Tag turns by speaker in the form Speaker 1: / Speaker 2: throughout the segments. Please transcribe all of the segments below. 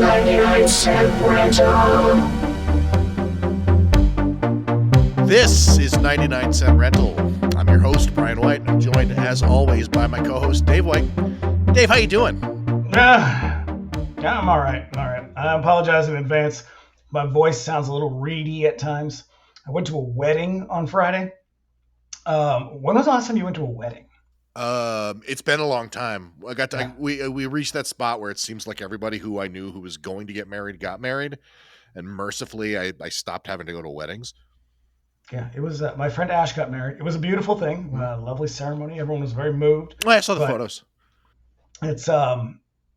Speaker 1: 99-cent rental.
Speaker 2: This is 99 Cent Rental. I'm your host, Brian White, and I'm joined, as always, by my co-host, Dave White. Dave, how you doing?
Speaker 3: I'm all right. I apologize in advance. My voice sounds a little reedy at times. I went to a wedding on Friday. When was the last time you went to a wedding?
Speaker 2: It's been a long time. We reached that spot where it seems like everybody who I knew who was going to get married got married, and mercifully, I stopped having to go to weddings.
Speaker 3: Yeah, it was. My friend Ash got married. It was a beautiful thing, lovely ceremony. Everyone was very moved.
Speaker 2: Well, I saw the photos.
Speaker 3: It's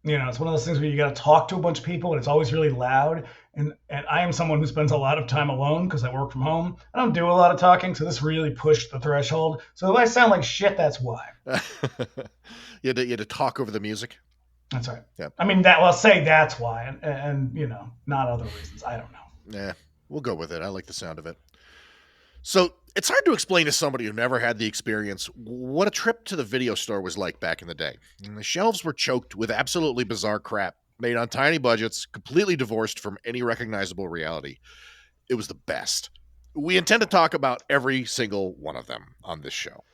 Speaker 3: it's one of those things where you got to talk to a bunch of people, and it's always really loud. And I am someone who spends a lot of time alone because I work from home. I don't do a lot of talking, so this really pushed the threshold. So if I sound like shit, that's why.
Speaker 2: You had to talk over the music.
Speaker 3: That's right.
Speaker 2: Yeah.
Speaker 3: I mean, I'll say that's why, and not other reasons. I don't know.
Speaker 2: Yeah, we'll go with it. I like the sound of it. So it's hard to explain to somebody who never had the experience what a trip to the video store was like back in the day. And the shelves were choked with absolutely bizarre crap made on tiny budgets, completely divorced from any recognizable reality. It was the best. We intend to talk about every single one of them on this show.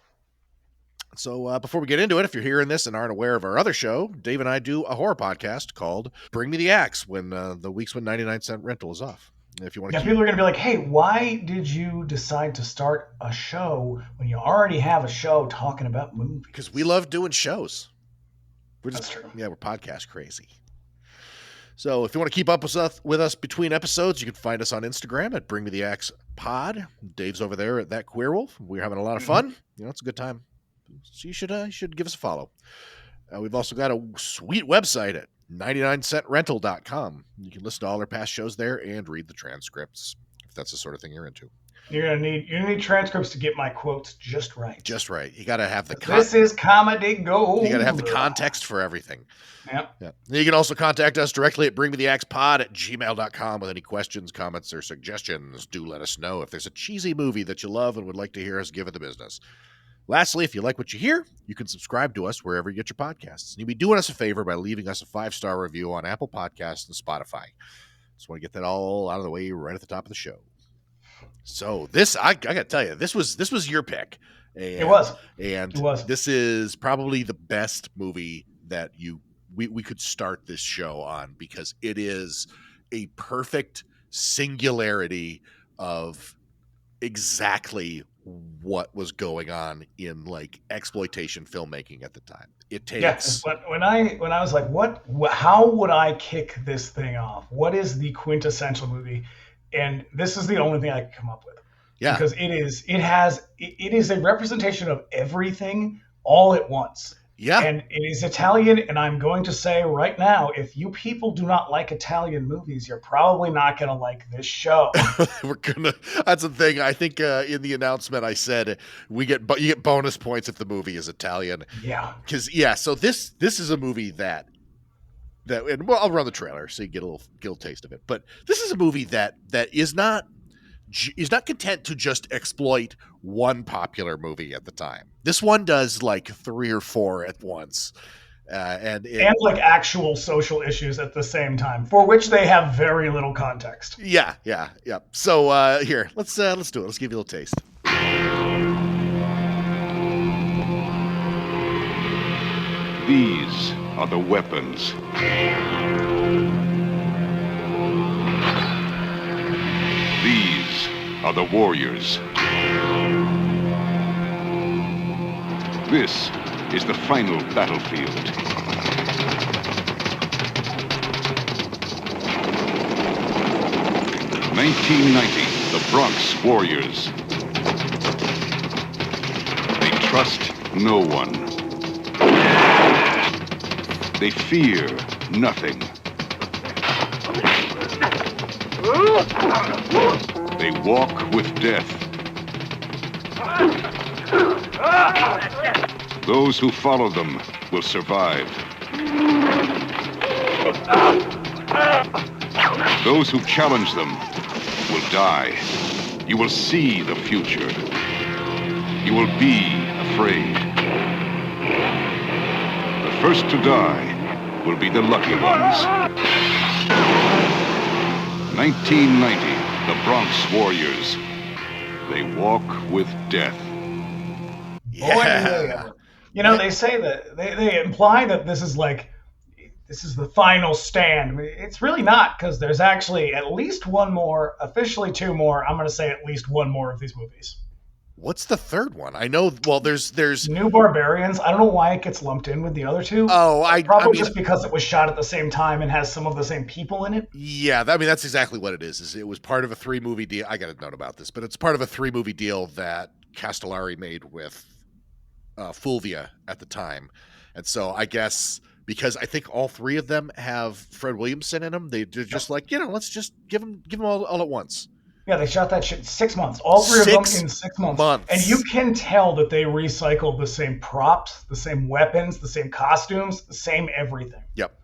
Speaker 2: So before we get into it, if you're hearing this and aren't aware of our other show, Dave and I do a horror podcast called Bring Me the Axe when the weeks when 99 Cent Rental is off. If you want to
Speaker 3: people are going to be like, hey, why did you decide to start a show when you already have a show talking about movies?
Speaker 2: Because we love doing shows.
Speaker 3: That's true.
Speaker 2: Yeah, we're podcast crazy. So if you want to keep up with us between episodes, you can find us on Instagram at Bring Me the Axe Pod. Dave's over there at That Queer Wolf. We're having a lot of fun. It's a good time. So you should give us a follow. We've also got a sweet website at 99centrental.com. You can listen to all our past shows there and read the transcripts if that's the sort of thing you're into.
Speaker 3: You're gonna need transcripts to get my quotes just right.
Speaker 2: Just right. You got to have the
Speaker 3: this is comedy gold.
Speaker 2: You got to have the context for everything.
Speaker 3: Yep.
Speaker 2: Yeah. You can also contact us directly at bringmetheaxepod@gmail.com with any questions, comments, or suggestions. Do let us know if there's a cheesy movie that you love and would like to hear us give it the business. Lastly, if you like what you hear, you can subscribe to us wherever you get your podcasts. And you'll be doing us a favor by leaving us a 5-star review on Apple Podcasts and Spotify. Just want to get that all out of the way right at the top of the show. So this, I got to tell you, this was your pick. And,
Speaker 3: it was.
Speaker 2: This is probably the best movie that we could start this show on because it is a perfect singularity of exactly what was going on in like exploitation filmmaking at the time. It takes.
Speaker 3: Yes, but when I was like, how would I kick this thing off? What is the quintessential movie? And this is the only thing I could come up with.
Speaker 2: Yeah,
Speaker 3: because it is a representation of everything all at once.
Speaker 2: Yeah,
Speaker 3: and it is Italian, and I'm going to say right now, if you people do not like Italian movies, you're probably not going to like this show.
Speaker 2: That's the thing. I think in the announcement I said you get bonus points if the movie is Italian.
Speaker 3: Yeah.
Speaker 2: So this is a movie that and I'll run the trailer so you get a little taste of it. But this is a movie that is not content to just exploit one popular movie at the time. This one does like 3 or 4 at once. And
Speaker 3: like actual social issues at the same time, for which they have very little context.
Speaker 2: Yeah. So here, let's do it. Let's give you a little taste.
Speaker 4: These are the weapons. These are the warriors. This is the final battlefield. (1990), the Bronx Warriors. They trust no one. They fear nothing. They walk with death. Those who follow them will survive. Those who challenge them will die. You will see the future. You will be afraid. The first to die will be the lucky ones. 1990, the Bronx Warriors. They walk with death.
Speaker 3: Boy, do they ever. They say that they imply that this is the final stand. I mean, it's really not, because there's actually at least one more, officially two more. I'm going to say at least one more of these movies.
Speaker 2: What's the third one? I know. Well, there's
Speaker 3: New Barbarians. I don't know why it gets lumped in with the other two.
Speaker 2: Oh,
Speaker 3: probably just because it was shot at the same time and has some of the same people in it.
Speaker 2: Yeah, I mean, that's exactly what it is it was part of a 3-movie deal. I got a note about this, but it's part of a 3-movie deal that Castellari made with Fulvia at the time. And so I guess because I think all 3 of them have Fred Williamson in them, they're just like, let's just give them all at once.
Speaker 3: Yeah, they shot that shit in 6 months. All 3 of them in 6 months. And you can tell that they recycled the same props, the same weapons, the same costumes, the same everything.
Speaker 2: Yep.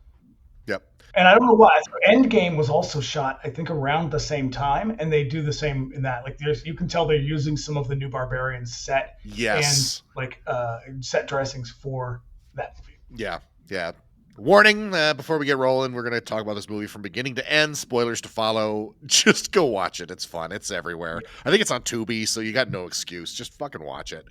Speaker 3: And I don't know why. Endgame was also shot, I think, around the same time, and they do the same in that. Like, you can tell they're using some of the New Barbarians set and set dressings for that movie.
Speaker 2: Yeah. Warning, before we get rolling, we're going to talk about this movie from beginning to end. Spoilers to follow. Just go watch it. It's fun. It's everywhere. I think it's on Tubi, so you got no excuse. Just fucking watch it.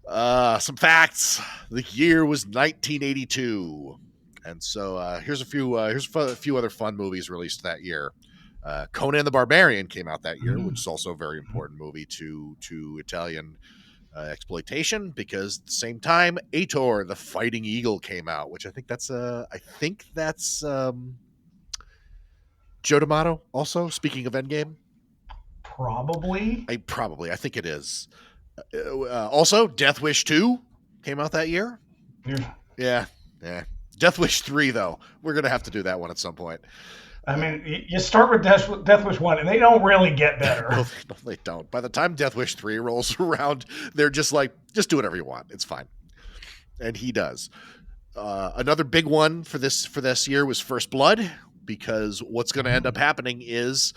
Speaker 2: Some facts. The year was 1982. And so here's a few other fun movies released that year. Conan the Barbarian came out that year, which is also a very important movie to Italian exploitation, because at the same time, Ator, the Fighting Eagle, came out, which I think that's Joe D'Amato also, speaking of Endgame.
Speaker 3: Probably.
Speaker 2: I think it is. Also, Death Wish 2 came out that year. Yeah. Death Wish 3, though. We're going to have to do that one at some point.
Speaker 3: I mean, you start with Death Wish 1, and they don't really get better.
Speaker 2: No, they don't. By the time Death Wish 3 rolls around, they're just like, just do whatever you want. It's fine. And he does. Another big one for this year was First Blood, because what's going to end up happening is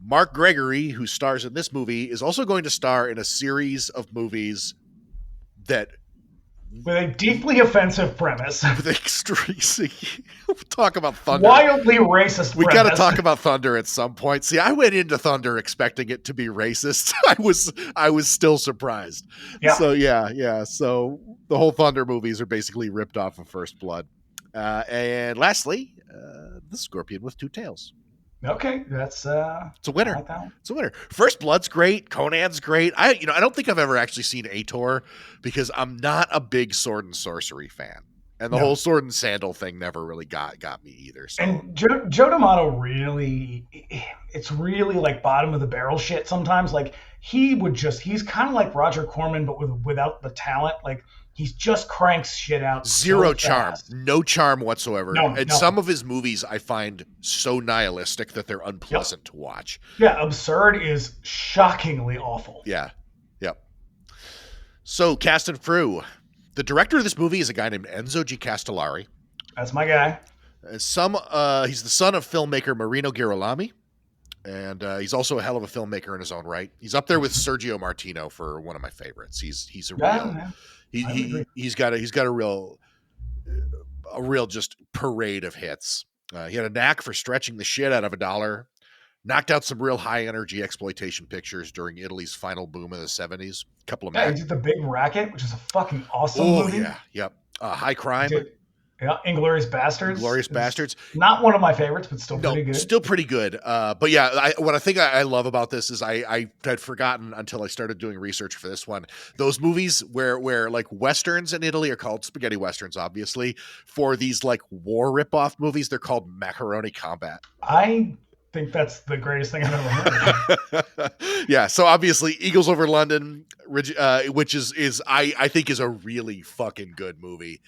Speaker 2: Mark Gregory, who stars in this movie, is also going to star in a series of movies that...
Speaker 3: with a deeply offensive premise.
Speaker 2: With extreme... talk about Thunder.
Speaker 3: Wildly racist
Speaker 2: We
Speaker 3: premise.
Speaker 2: got to talk about Thunder at some point. See, I went into Thunder expecting it to be racist. I was still surprised.
Speaker 3: Yeah.
Speaker 2: So, yeah. So, the whole Thunder movies are basically ripped off of First Blood. And lastly, The Scorpion with Two Tails.
Speaker 3: Okay, that's
Speaker 2: it's a winner.
Speaker 3: like that one.
Speaker 2: It's a winner. First Blood's great. Conan's great. I don't think I've ever actually seen Ator, because I'm not a big sword and sorcery fan, and the whole sword and sandal thing never really got me either. So.
Speaker 3: And Joe D'Amato really, it's really like bottom of the barrel shit sometimes. Like he's kind of like Roger Corman, but without the talent. Like he just cranks shit out.
Speaker 2: Zero
Speaker 3: so
Speaker 2: charm.
Speaker 3: fast.
Speaker 2: No charm whatsoever.
Speaker 3: No.
Speaker 2: Some of his movies I find so nihilistic that they're unpleasant to watch.
Speaker 3: Yeah, Absurd is shockingly awful.
Speaker 2: Yeah. Yep. So, cast and crew. The director of this movie is a guy named Enzo G. Castellari.
Speaker 3: That's my guy.
Speaker 2: He's the son of filmmaker Marino Girolami. And he's also a hell of a filmmaker in his own right. He's up there with Sergio Martino for one of my favorites. He's a real...
Speaker 3: Yeah.
Speaker 2: He's got a real just parade of hits. He had a knack for stretching the shit out of a dollar. Knocked out some real high energy exploitation pictures during Italy's final boom of the 70s. A couple of
Speaker 3: he did The Big Racket, which is a fucking awesome movie.
Speaker 2: Yeah, yep. High Crime.
Speaker 3: Inglourious Bastards.
Speaker 2: Inglourious Bastards.
Speaker 3: Not one of my favorites, but still pretty good.
Speaker 2: Still pretty good. But yeah, what I think I love about this is I had forgotten until I started doing research for this one. Those movies where like westerns in Italy are called spaghetti westerns, obviously. For these like war ripoff movies, they're called macaroni combat.
Speaker 3: I think that's the greatest thing I've ever heard.
Speaker 2: Yeah, so obviously Eagles Over London, which is I think is a really fucking good movie.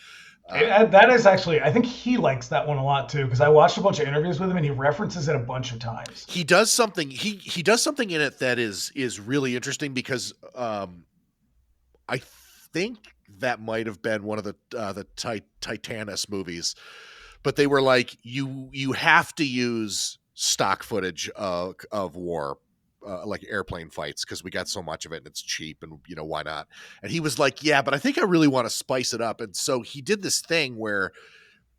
Speaker 3: That is actually, I think he likes that one a lot too, because I watched a bunch of interviews with him and he references it a bunch of times.
Speaker 2: He does something. He does something in it that is really interesting, because I think that might have been one of the Titanus movies, but they were like, you have to use stock footage of war. Like airplane fights, because we got so much of it and it's cheap, and why not? And he was like, yeah, but I think I really want to spice it up. And so he did this thing where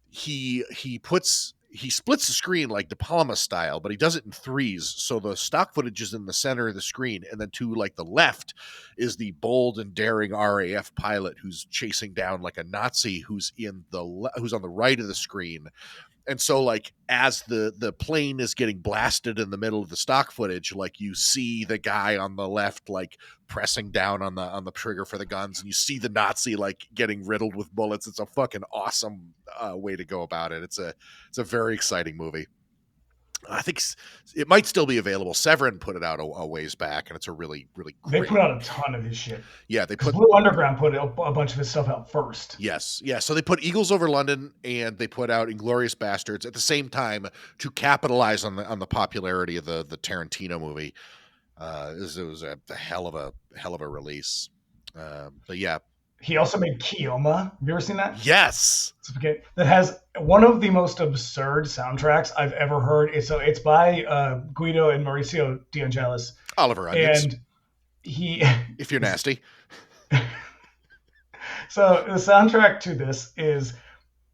Speaker 2: he puts he splits the screen like De Palma style, but he does it in threes. So the stock footage is in the center of the screen, and then to like the left is the bold and daring RAF pilot who's chasing down like a Nazi who's who's on the right of the screen. And so, like, as the plane is getting blasted in the middle of the stock footage, like, you see the guy on the left, like, pressing down on the trigger for the guns, and you see the Nazi, like, getting riddled with bullets. It's a fucking awesome way to go about it. It's a very exciting movie. I think it might still be available. Severin put it out a ways back, and it's a really, really great.
Speaker 3: They put out a ton of his shit.
Speaker 2: Yeah, they put
Speaker 3: Blue Underground put a bunch of his stuff out first.
Speaker 2: Yes, yeah. So they put Eagles Over London, and they put out Inglourious Bastards at the same time to capitalize on the popularity of the Tarantino movie. It was a hell of a release. But yeah.
Speaker 3: He also made Kioma. Have you ever seen that?
Speaker 2: Yes.
Speaker 3: That has one of the most absurd soundtracks I've ever heard. It's by Guido and Mauricio De Angelis.
Speaker 2: Oliver Onions.
Speaker 3: And he...
Speaker 2: If you're nasty.
Speaker 3: So the soundtrack to this is...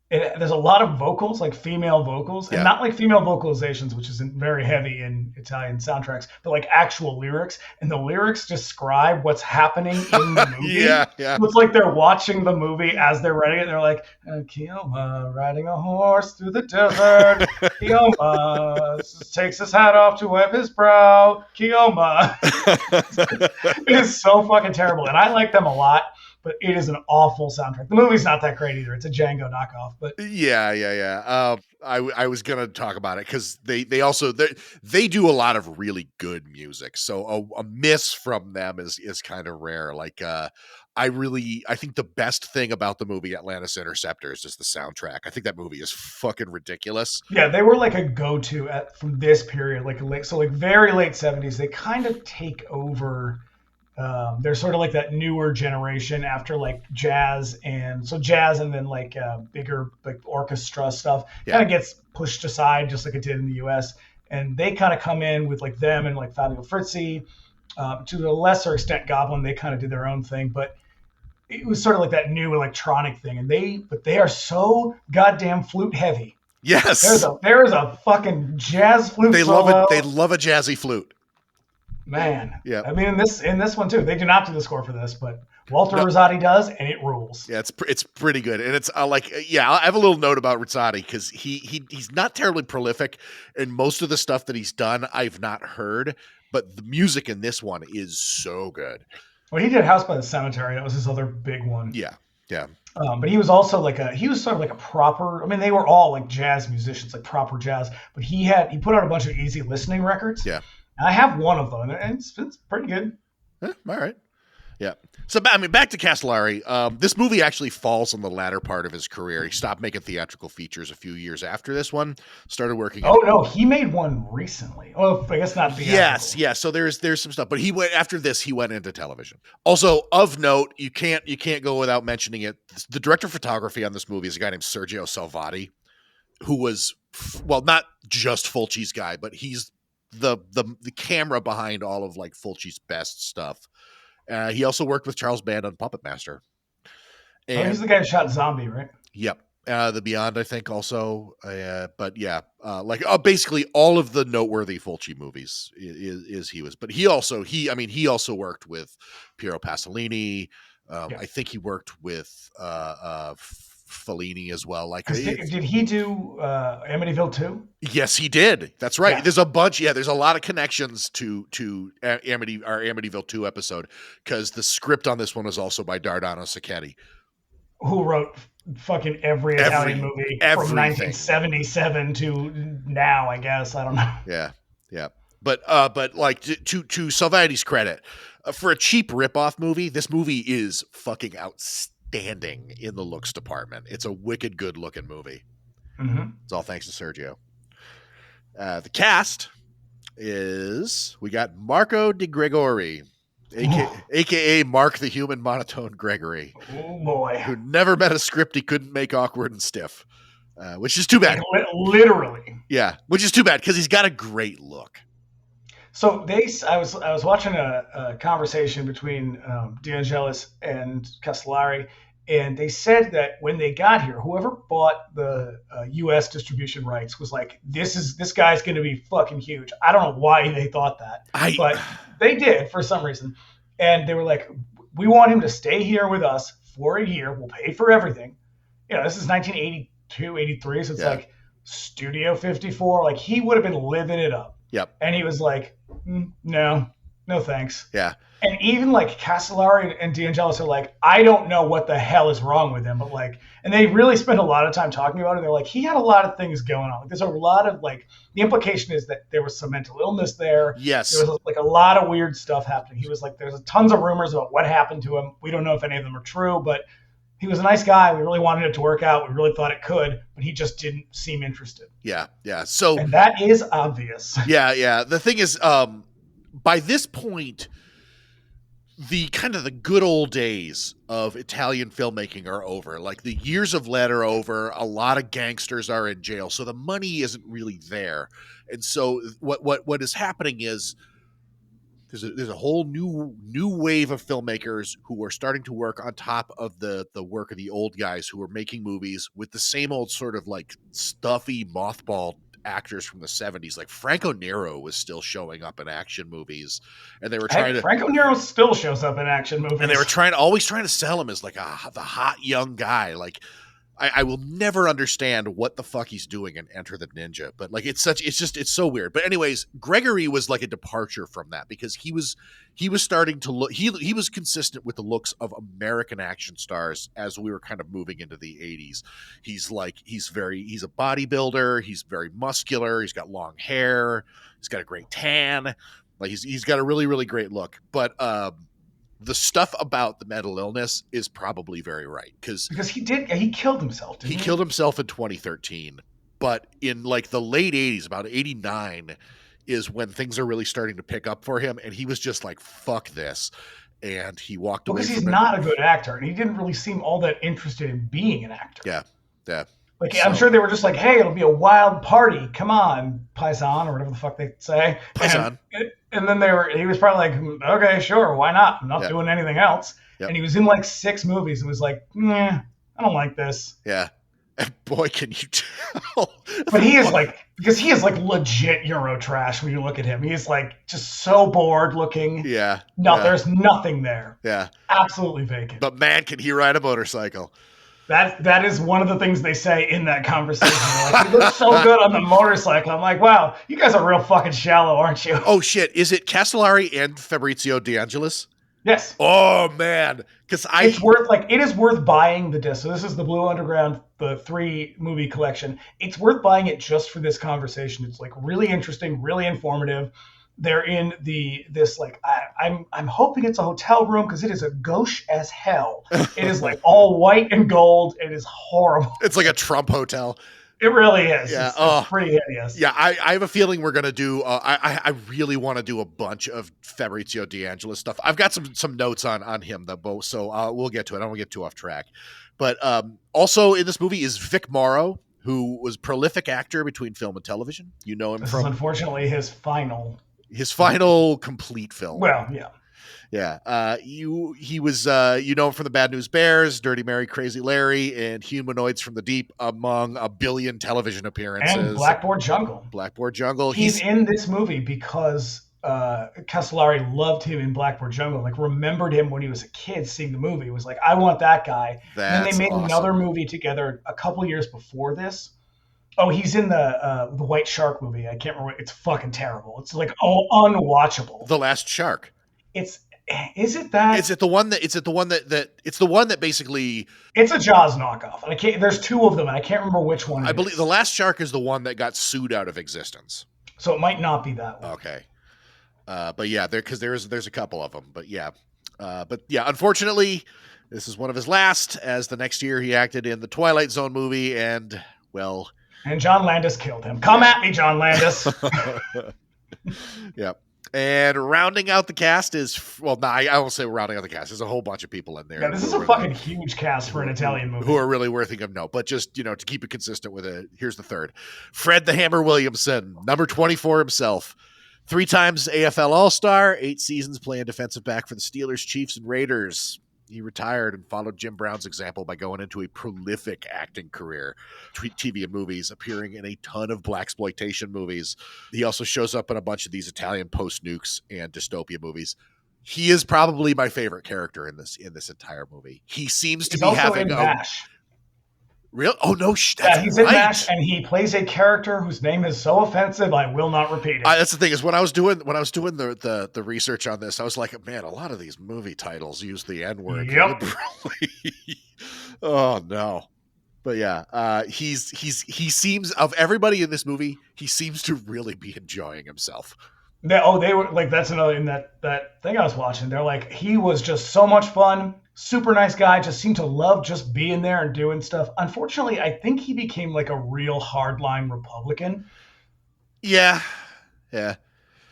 Speaker 3: there's a lot of vocals, like female vocals, and not like female vocalizations, which isn't very heavy in Italian soundtracks, but like actual lyrics. And the lyrics describe what's happening in the movie.
Speaker 2: Yeah.
Speaker 3: So it's like they're watching the movie as they're writing it. They're like, Kioma riding a horse through the desert. Kioma takes his hat off to wipe his brow. Kioma. It is so fucking terrible. And I like them a lot. But it is an awful soundtrack. The movie's not that great either. It's a Django knockoff. But
Speaker 2: yeah. I was gonna talk about it because they also do a lot of really good music. So a miss from them is kind of rare. Like I think the best thing about the movie Atlantis Interceptors is the soundtrack. I think that movie is fucking ridiculous.
Speaker 3: Yeah, they were like a go-to from this period, like very late 70s. They kind of take over. They're sort of like that newer generation after like jazz and then like bigger like orchestra stuff kind of gets pushed aside just like it did in the US, and they kind of come in with like them and like Fabio Frizzi, to a lesser extent Goblin. They kind of did their own thing, but it was sort of like that new electronic thing, and they are so goddamn flute heavy.
Speaker 2: Yes,
Speaker 3: there is a fucking jazz flute solo.
Speaker 2: They love a jazzy flute.
Speaker 3: Man,
Speaker 2: yeah.
Speaker 3: I mean, in this one too, they do not do the score for this, but Walter Rosati does, and it rules.
Speaker 2: Yeah, it's pretty good, and it's I have a little note about Rosati because he's not terribly prolific, and most of the stuff that he's done I've not heard, but the music in this one is so good.
Speaker 3: Well, he did House by the Cemetery. That was his other big one.
Speaker 2: Yeah.
Speaker 3: But he was also he was sort of like a proper. I mean, they were all like jazz musicians, like proper jazz. But he put out a bunch of easy listening records.
Speaker 2: Yeah.
Speaker 3: I have one of them, and it's pretty good.
Speaker 2: All right. Yeah. So, I mean, back to Castellari. This movie actually falls on the latter part of his career. He stopped making theatrical features a few years after this one. Started working.
Speaker 3: No, he made one recently. Well, I guess not theatrical.
Speaker 2: Yes. So there's some stuff, but he went into television. Also, of note, you can't go without mentioning it. The director of photography on this movie is a guy named Sergio Salvati, who was not just Fulci's guy, but he's the camera behind all of like Fulci's best stuff. He also worked with Charles Band on Puppet Master. And
Speaker 3: he's the guy who shot Zombie, right?
Speaker 2: Yep. The Beyond, I think, also. But yeah, basically all of the noteworthy Fulci movies is he was. But he also worked with Piero Pasolini. I think he worked with Fellini as well.
Speaker 3: Did he do Amityville 2?
Speaker 2: Yes, he did. That's right.
Speaker 3: Yeah.
Speaker 2: There's a bunch. Yeah, there's a lot of connections to our Amityville 2 episode because the script on this one was also by Dardano Sacchetti, who
Speaker 3: wrote fucking every Italian movie from 1977 to now. I guess I don't know.
Speaker 2: Yeah. But like to Salvati's credit, for a cheap ripoff movie, this movie is fucking outstanding in the looks department. It's a wicked good looking movie.
Speaker 3: Mm-hmm.
Speaker 2: It's all thanks to Sergio. The cast is, we got Marco De Gregori, aka Mark the Human Monotone Gregory.
Speaker 3: Oh boy.
Speaker 2: Who never met a script he couldn't make awkward and stiff. Which is too bad.
Speaker 3: Literally.
Speaker 2: Yeah, which is too bad because he's got a great look.
Speaker 3: So I was watching a conversation between De Angelis and Castellari, And they said that when they got here, whoever bought the U.S. distribution rights was like, this guy's going to be fucking huge. I don't know why they thought that, but they did for some reason. And they were like, we want him to stay here with us for a year. We'll pay for everything. This is 1982, 83. So it's like Studio 54. Like, he would have been living it up.
Speaker 2: Yep.
Speaker 3: And he was like, no thanks.
Speaker 2: Yeah.
Speaker 3: And even like Castellari and D'Angelis are like, I don't know what the hell is wrong with him, but like, and they really spent a lot of time talking about it. They're like, he had a lot of things going on. There's a lot of like, the implication is that there was some mental illness there.
Speaker 2: Yes.
Speaker 3: There was like a lot of weird stuff happening. He was like, there's tons of rumors about what happened to him. We don't know if any of them are true, but he was a nice guy. We really wanted it to work out. We really thought it could, but he just didn't seem interested.
Speaker 2: Yeah. Yeah. So,
Speaker 3: and that is obvious.
Speaker 2: Yeah. Yeah. The thing is, by this point, the good old days of Italian filmmaking are over. Like, the years of lead are over. A lot of gangsters are in jail, so the money isn't really there. And so what is happening is there's a whole new wave of filmmakers who are starting to work on top of the work of the old guys who are making movies with the same old sort of like stuffy mothballed actors from the 70s. Like, Franco Nero was still showing up in action movies, and they were trying to.
Speaker 3: Franco Nero still shows up in action movies,
Speaker 2: and they were always trying to sell him as like the hot young guy. Like, I will never understand what the fuck he's doing in Enter the Ninja, but like, it's so weird. But anyways, Gregory was like a departure from that because he was starting to look, he was consistent with the looks of American action stars as we were kind of moving into the 80s. He's a bodybuilder. He's very muscular. He's got long hair. He's got a great tan. Like, he's got a really, really great look. But, the stuff about the mental illness is probably very right because
Speaker 3: he killed himself.
Speaker 2: He killed himself in 2013, but in like the late 80s, about 89, is when things are really starting to pick up for him, and he was just like, "Fuck this," and he walked away.
Speaker 3: Because he's not a good actor, and he didn't really seem all that interested in being an actor.
Speaker 2: Yeah.
Speaker 3: Like, I'm sure they were just like, "Hey, it'll be a wild party. Come on, paisan," or whatever the fuck they say.
Speaker 2: Paisan.
Speaker 3: And then he was probably like, "Okay, sure, why not? I'm not doing anything else." Yep. And he was in like 6 movies and was like, "Nah, I don't like this."
Speaker 2: Yeah. And boy, can you tell.
Speaker 3: But he is like legit Euro trash when you look at him. He's like just so bored looking.
Speaker 2: Yeah.
Speaker 3: There's nothing there.
Speaker 2: Yeah.
Speaker 3: Absolutely vacant.
Speaker 2: But man, can he ride a motorcycle?
Speaker 3: That is one of the things they say in that conversation. They're like, "He looks so good on the motorcycle." I'm like, wow, you guys are real fucking shallow, aren't you?
Speaker 2: Oh shit! Is it Castellari and Fabrizio De Angelis?
Speaker 3: Yes.
Speaker 2: Oh man, because
Speaker 3: it is worth buying the disc. So this is the Blue Underground, the 3 movie collection. It's worth buying it just for this conversation. It's like really interesting, really informative. They're in this like I'm hoping it's a hotel room because it is a gauche as hell. It is like all white and gold. It is horrible.
Speaker 2: It's like a Trump hotel.
Speaker 3: It really is.
Speaker 2: Yeah.
Speaker 3: It's pretty hideous.
Speaker 2: Yeah, I have a feeling we're gonna do. I really want to do a bunch of Fabrizio De Angelis stuff. I've got some notes on him though, so we'll get to it. I don't want to get too off track. But also in this movie is Vic Morrow, who was a prolific actor between film and television. You know him
Speaker 3: this
Speaker 2: from
Speaker 3: is unfortunately his final
Speaker 2: complete film.
Speaker 3: Well, yeah.
Speaker 2: Yeah. He was, you know him from the Bad News Bears, Dirty Mary, Crazy Larry, and Humanoids from the Deep, among a billion television appearances.
Speaker 3: And Blackboard Jungle. He's in this movie because Castellari loved him in Blackboard Jungle. Like, remembered him when he was a kid seeing the movie. Was like, I want that guy. And then they made another movie together a couple years before this. Oh, he's in the White Shark movie. I can't remember. It's fucking terrible. It's like unwatchable.
Speaker 2: The Last Shark.
Speaker 3: Is it that?
Speaker 2: It's the one that basically.
Speaker 3: It's a Jaws knockoff. And there's 2 of them, and I can't remember which one.
Speaker 2: I believe The Last Shark is the one that got sued out of existence.
Speaker 3: So it might not be that one.
Speaker 2: Okay. But yeah, there's a couple of them. But yeah, unfortunately, this is one of his last. As the next year he acted in the Twilight Zone movie, and well.
Speaker 3: And John Landis killed him. Come at me, John Landis.
Speaker 2: Yeah. And rounding out the cast is, I won't say rounding out the cast. There's a whole bunch of people in there.
Speaker 3: Yeah, this is a fucking huge cast for an Italian movie.
Speaker 2: Who are really worthy of note. But just, to keep it consistent with it, here's the third. Fred the Hammer Williamson, number 24 himself. 3 times AFL All-Star, 8 seasons playing defensive back for the Steelers, Chiefs, and Raiders. He retired and followed Jim Brown's example by going into a prolific acting career, TV and movies, appearing in a ton of blaxploitation movies. He also shows up in a bunch of these Italian post-nukes and dystopia movies. He is probably my favorite character in this entire movie. He seems to be having
Speaker 3: in MASH.
Speaker 2: Real? Oh no!
Speaker 3: He's in MASH, and he plays a character whose name is so offensive I will not repeat it.
Speaker 2: That's the thing is when I was doing the research on this, I was like, man, a lot of these movie titles use the N-word.
Speaker 3: Yep.
Speaker 2: Oh no! But yeah, he seems, of everybody in this movie, he seems to really be enjoying himself.
Speaker 3: They were like, that's another in that thing I was watching. They're like, he was just so much fun. Super nice guy, just seemed to love just being there and doing stuff. Unfortunately, I think he became like a real hardline Republican.
Speaker 2: Yeah.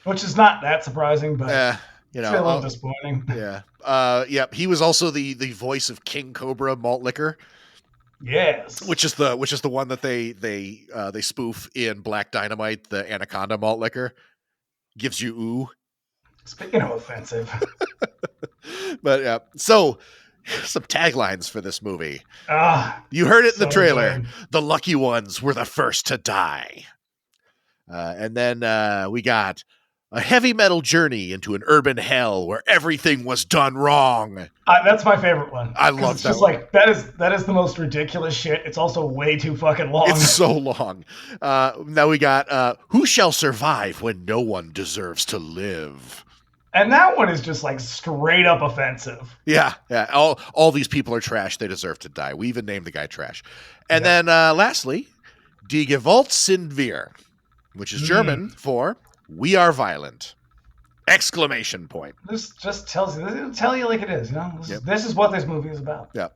Speaker 3: Which is not that surprising, but
Speaker 2: it's
Speaker 3: a little disappointing.
Speaker 2: Yeah. He was also the voice of King Cobra malt liquor.
Speaker 3: Yes.
Speaker 2: Which is the one that they spoof in Black Dynamite, the Anaconda malt liquor. Gives you ooh.
Speaker 3: Speaking of offensive.
Speaker 2: But so some taglines for this movie. You heard it in the trailer.
Speaker 3: Good.
Speaker 2: The lucky ones were the first to die. And then we got a heavy metal journey into an urban hell where everything was done wrong.
Speaker 3: That's my favorite one.
Speaker 2: I love
Speaker 3: it's
Speaker 2: that.
Speaker 3: Just
Speaker 2: one.
Speaker 3: Like that is the most ridiculous shit. It's also way too fucking long.
Speaker 2: It's so long. Now we got who shall survive when no one deserves to live.
Speaker 3: And that one is just like straight up offensive.
Speaker 2: Yeah. All these people are trash. They deserve to die. We even named the guy trash. And then lastly, Die Gewalt sind wir, which is German for "We are violent!" Exclamation point.
Speaker 3: This just tells you. It'll tell you like it is. You know, this is what this movie is about.
Speaker 2: Yeah.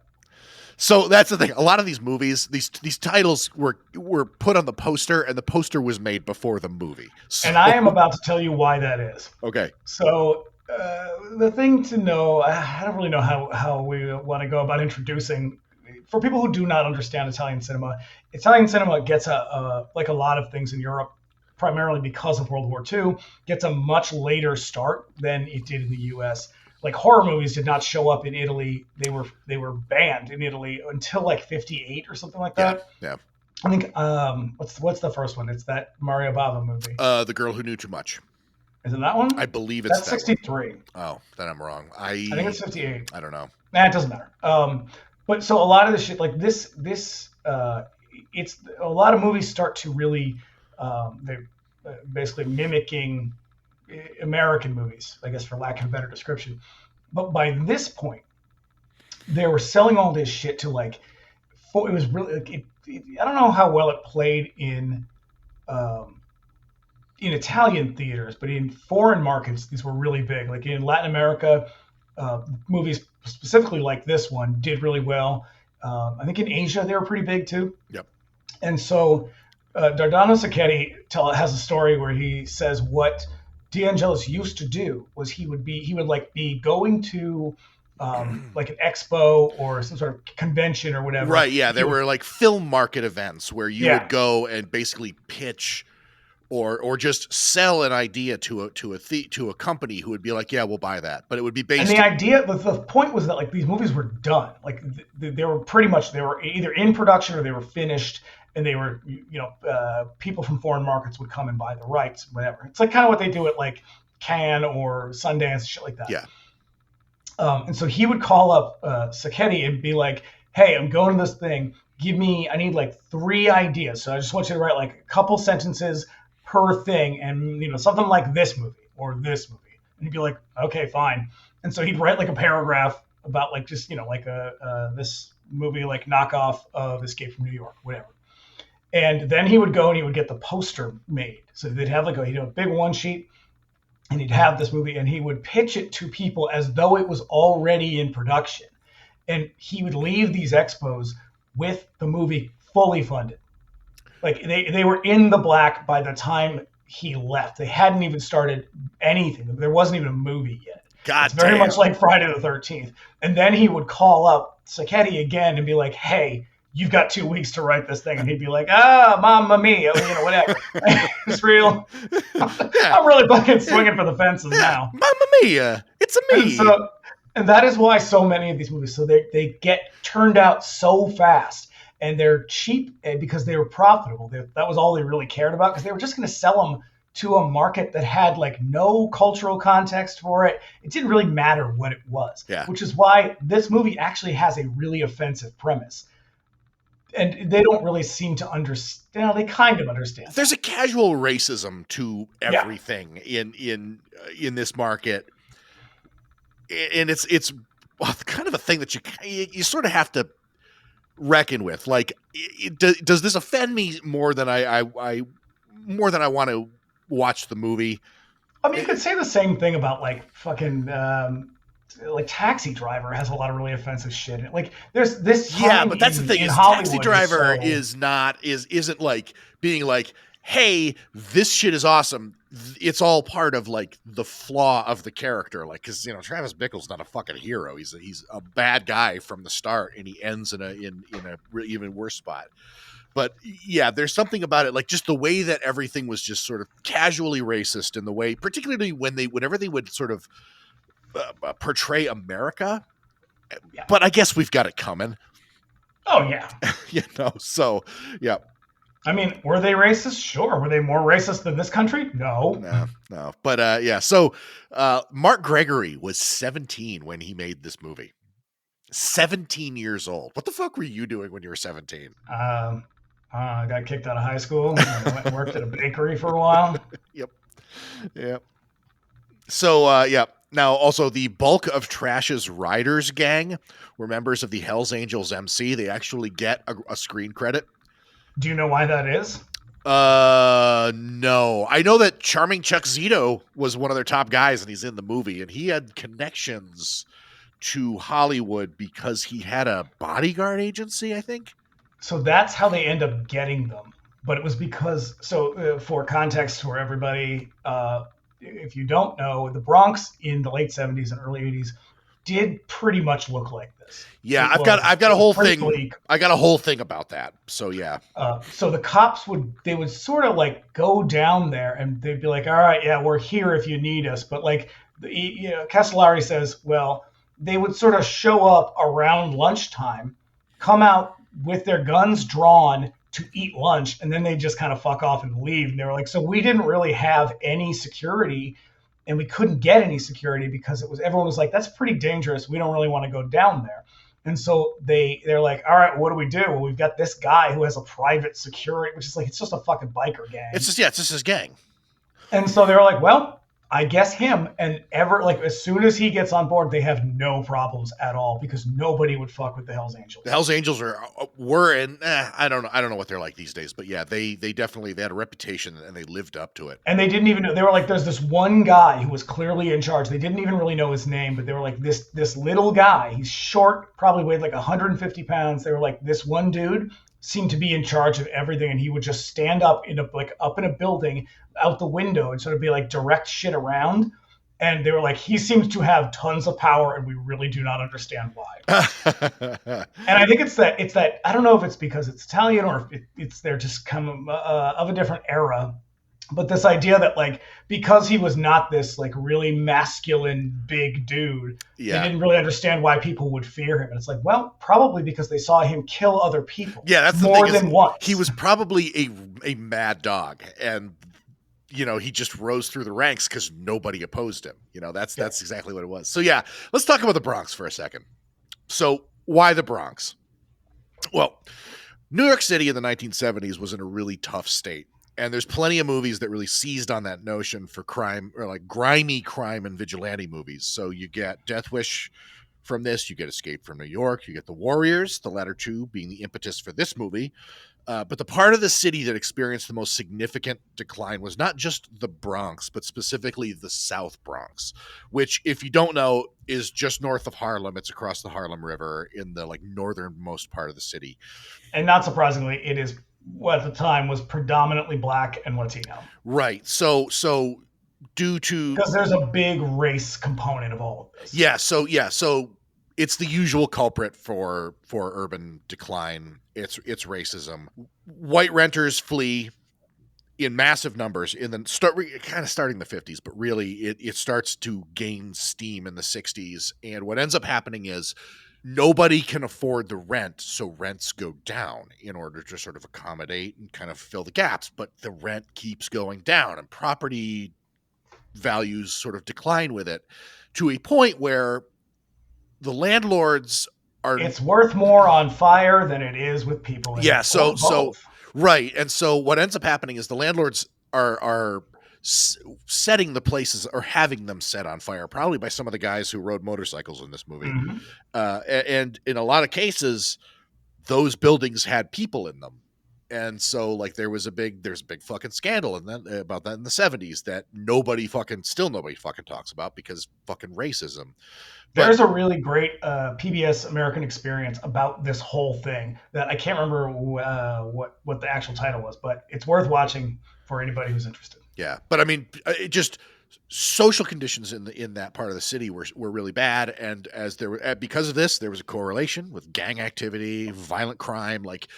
Speaker 2: So that's the thing. A lot of these movies, these titles were put on the poster, and the poster was made before the movie. So,
Speaker 3: and I am about to tell you why that is.
Speaker 2: Okay.
Speaker 3: So the thing to know, I don't really know how we want to go about introducing. For people who do not understand Italian cinema gets like a lot of things in Europe, primarily because of World War II, gets a much later start than it did in the U.S. Like horror movies did not show up in Italy. They were banned in Italy until like 58 or something like that.
Speaker 2: Yeah.
Speaker 3: I think what's the first one? It's that Mario Bava movie.
Speaker 2: The Girl Who Knew Too Much.
Speaker 3: Is it that one?
Speaker 2: I believe it's
Speaker 3: that's 63.
Speaker 2: One. Oh, then I'm wrong. I
Speaker 3: think it's 58.
Speaker 2: I don't know.
Speaker 3: Nah, it doesn't matter. But so a lot of the shit like this it's a lot of movies start to really they're basically mimicking American movies, I guess, for lack of a better description. But by this point, they were selling all this shit to like, it was really, I don't know how well it played in Italian theaters, but in foreign markets, these were really big. Like in Latin America, movies specifically like this one did really well. I think in Asia, they were pretty big too.
Speaker 2: Yep.
Speaker 3: And so Dardano Sacchetti has a story where he says what De Angelis used to do was he would be going to like an expo or some sort of convention or whatever.
Speaker 2: Right. Yeah. There were like film market events where you would go and basically pitch or just sell an idea to a company who would be like, yeah, we'll buy that. But it would be based.
Speaker 3: And the point was that like these movies were done. Like they were either in production or they were finished. And they were, people from foreign markets would come and buy the rights, whatever. It's like kind of what they do at like Cannes or Sundance, shit like that.
Speaker 2: Yeah.
Speaker 3: And so he would call up Sacchetti and be like, hey, I'm going to this thing. I need like 3 ideas. So I just want you to write like a couple sentences per thing and, something like this movie or this movie. And he'd be like, okay, fine. And so he'd write like a paragraph about like just, like this movie like knockoff of Escape from New York, whatever. And then he would go and he would get the poster made. So they'd have he'd have a big one sheet and he'd have this movie and he would pitch it to people as though it was already in production. And he would leave these expos with the movie fully funded. Like they were in the black by the time he left. They hadn't even started anything. There wasn't even a movie yet.
Speaker 2: God
Speaker 3: it's very much like Friday the 13th. And then he would call up Sacchetti again and be like, hey, you've got 2 weeks to write this thing. And he'd be like, mamma mia, whatever. It's real. I'm really fucking swinging for the fences now.
Speaker 2: Mamma mia, it's a me.
Speaker 3: And that is why so many of these movies, so they get turned out so fast, and they're cheap because they were profitable. That was all they really cared about, because they were just going to sell them to a market that had like no cultural context for it. It didn't really matter what it was,
Speaker 2: Yeah.
Speaker 3: which is why this movie actually has a really offensive premise. And they don't really seem to understand. They kind of understand.
Speaker 2: There's a casual racism to
Speaker 3: Yeah.
Speaker 2: everything in this market, and it's kind of a thing that you sort of have to reckon with. Like, does this offend me more than I want to watch the movie?
Speaker 3: I mean, you could say the same thing about like fucking like Taxi Driver has a lot of really offensive shit. Like there's this time
Speaker 2: Yeah, but that's the thing,
Speaker 3: in
Speaker 2: is
Speaker 3: Hollywood
Speaker 2: Taxi Driver
Speaker 3: so-
Speaker 2: isn't like being like, hey, this shit is awesome. It's all part of like the flaw of the character. Like, because Travis Bickle's not a fucking hero. He's a bad guy from the start, and he ends in a even worse spot. But yeah, there's something about it, like just the way that everything was just sort of casually racist, in the way, particularly whenever they would sort of portray America.
Speaker 3: Yeah.
Speaker 2: But I guess we've got it coming.
Speaker 3: Oh yeah.
Speaker 2: So yeah.
Speaker 3: I mean, were they racist? Sure. Were they more racist than this country? No.
Speaker 2: No. But yeah. So Mark Gregory was 17 when he made this movie. 17 years old. What the fuck were you doing when you were 17?
Speaker 3: I got kicked out of high school. I went and worked at a bakery for a while.
Speaker 2: Yep. So yeah. Now, also, the bulk of Trash's Riders gang were members of the Hells Angels MC. They actually get a screen credit.
Speaker 3: Do you know why that is?
Speaker 2: No. I know that Charming Chuck Zito was one of their top guys, and he's in the movie, and he had connections to Hollywood because he had a bodyguard agency, I think.
Speaker 3: So that's how they end up getting them. But it was because, for context for everybody, if you don't know, the Bronx in the late 70s and early 80s did pretty much look like this.
Speaker 2: Yeah, I've got a whole thing. Bleak. I got a whole thing about that. So yeah.
Speaker 3: So the cops would sort of like go down there, and they'd be like, "All right, yeah, we're here if you need us." But like, Castellari says, well, they would sort of show up around lunchtime, come out with their guns drawn to eat lunch, and then they just kind of fuck off and leave. And they were like, so we didn't really have any security, and we couldn't get any security because everyone was like, that's pretty dangerous. We don't really want to go down there. And so they're like, all right, what do we do? Well, we've got this guy who has a private security, which is like, it's just a fucking biker gang.
Speaker 2: It's just his gang.
Speaker 3: And so they were like, well, I guess him, and as soon as he gets on board, they have no problems at all, because nobody would fuck with the Hells Angels.
Speaker 2: The Hells Angels were and I don't know what they're like these days, but yeah, they definitely had a reputation, and they lived up to it.
Speaker 3: And they didn't even know. They were like, there's this one guy who was clearly in charge. They didn't even really know his name, but they were like, this little guy. He's short, probably weighed like 150 pounds. They were like, this one dude seemed to be in charge of everything, and he would just stand up in a building out the window and sort of be like direct shit around. And they were like, he seems to have tons of power, and we really do not understand why. And I think it's that I don't know if it's because it's Italian or if it's they're just come of a different era. But this idea that like, because he was not this like really masculine big dude, they didn't really understand why people would fear him. And it's like, well, probably because they saw him kill other people.
Speaker 2: Yeah, that's
Speaker 3: more than once.
Speaker 2: He was probably a mad dog, and he just rose through the ranks because nobody opposed him. That's exactly what it was. So yeah, let's talk about the Bronx for a second. So why the Bronx? Well, New York City in the 1970s was in a really tough state. And there's plenty of movies that really seized on that notion for crime, or like grimy crime and vigilante movies. So you get Death Wish from this, you get Escape from New York, you get The Warriors, the latter two being the impetus for this movie. But the part of the city that experienced the most significant decline was not just the Bronx, but specifically the South Bronx, which, if you don't know, is just north of Harlem. It's across the Harlem River in the like northernmost part of the city.
Speaker 3: And not surprisingly, it is what at the time was predominantly Black and Latino.
Speaker 2: Right. So due to,
Speaker 3: because there's a big race component of all of this.
Speaker 2: Yeah. So it's the usual culprit for urban decline. It's racism. White renters flee, in massive numbers in the kind of starting the 50s, but really it starts to gain steam in the 60s. And what ends up happening is nobody can afford the rent, so rents go down in order to sort of accommodate and kind of fill the gaps. But the rent keeps going down, and property values sort of decline with it to a point where the landlords are.
Speaker 3: It's worth more on fire than it is with people in it.
Speaker 2: Yeah, so
Speaker 3: Both.
Speaker 2: right, and so what ends up happening is the landlords are setting the places or having them set on fire, probably by some of the guys who rode motorcycles in this movie.
Speaker 3: Mhm.
Speaker 2: And in a lot of cases, those buildings had people in them. And so like there's a big fucking scandal about that in the 70s that nobody fucking talks about because fucking racism.
Speaker 3: There's a really great PBS American Experience about this whole thing that I can't remember what the actual title was, but it's worth watching for anybody who's interested.
Speaker 2: Yeah, but I mean, just social conditions in that part of the city were really bad, and because of this, there was a correlation with gang activity, violent crime. Like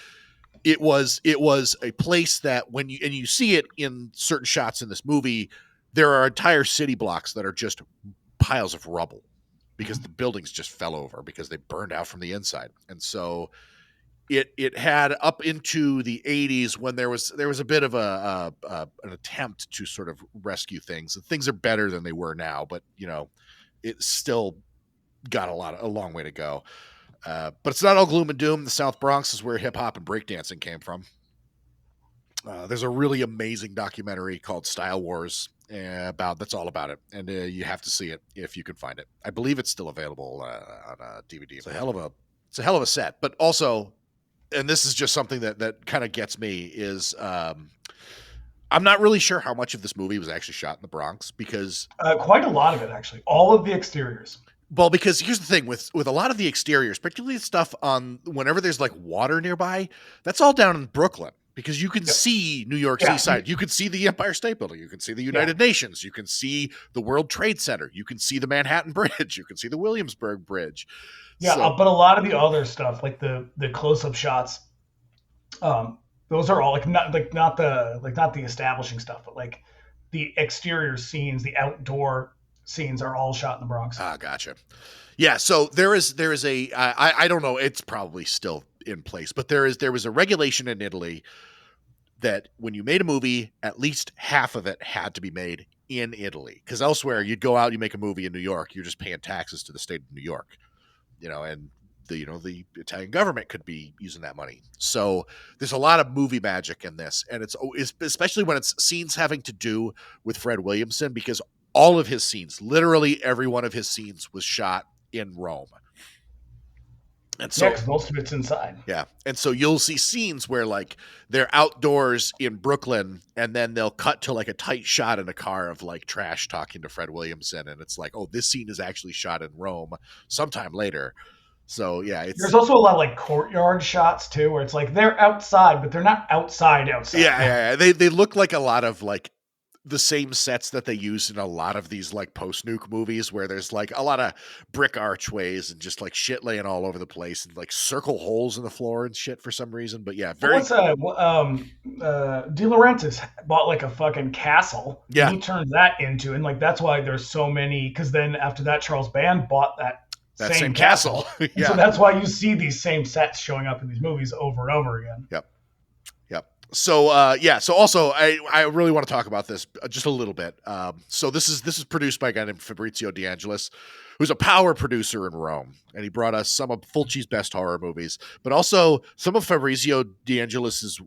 Speaker 2: it was a place that when you see it in certain shots in this movie, there are entire city blocks that are just piles of rubble because the buildings just fell over because they burned out from the inside, and so. It had up into the 80s when there was a bit of an attempt to sort of rescue things. And things are better than they were now, but it still got a long way to go. But it's not all gloom and doom. The South Bronx is where hip hop and breakdancing came from. There's a really amazing documentary called Style Wars that's all about it, and you have to see it if you can find it. I believe it's still available on DVD. It's a hell of a set, but also. And this is just something that kind of gets me is I'm not really sure how much of this movie was actually shot in the Bronx because
Speaker 3: quite a lot of it actually, all of the exteriors.
Speaker 2: Well, because here's the thing with a lot of the exteriors, particularly the stuff on whenever there's like water nearby, that's all down in Brooklyn because you can see New York Seaside. You can see the Empire State Building. You can see the United Nations. You can see the World Trade Center. You can see the Manhattan Bridge. You can see the Williamsburg Bridge.
Speaker 3: Yeah, but a lot of the other stuff, like the close-up shots, those are all not the establishing stuff, but like the exterior scenes, the outdoor scenes are all shot in the Bronx.
Speaker 2: Ah, gotcha. Yeah, so there is I don't know, it's probably still in place, but there was a regulation in Italy that when you made a movie, at least half of it had to be made in Italy, because elsewhere you'd go out, you make a movie in New York, you're just paying taxes to the state of New York. And the Italian government could be using that money. So there's a lot of movie magic in this. And it's especially when it's scenes having to do with Fred Williamson, because all of his scenes, literally every one of his scenes was shot in Rome. And so
Speaker 3: most of it's inside.
Speaker 2: Yeah. And so you'll see scenes where like they're outdoors in Brooklyn and then they'll cut to like a tight shot in a car of like Trash talking to Fred Williamson. And it's like, oh, this scene is actually shot in Rome sometime later. So yeah,
Speaker 3: there's also a lot of like courtyard shots too, where it's like they're outside, but they're not outside.
Speaker 2: Yeah. They look like a lot of like the same sets that they use in a lot of these like post-nuke movies where there's like a lot of brick archways and just like shit laying all over the place and like circle holes in the floor and shit for some reason. But yeah,
Speaker 3: De Laurentiis bought like a fucking castle.
Speaker 2: Yeah.
Speaker 3: And he turned that into, and like that's why there's so many, because then after that Charles Band bought that same castle.
Speaker 2: Yeah.
Speaker 3: So that's why you see these same sets showing up in these movies over and over again.
Speaker 2: Yep. So so also I really want to talk about this just a little bit. So this is produced by a guy named Fabrizio De Angelis, who's a power producer in Rome, and he brought us some of Fulci's best horror movies, but also some of Fabrizio De Angelis's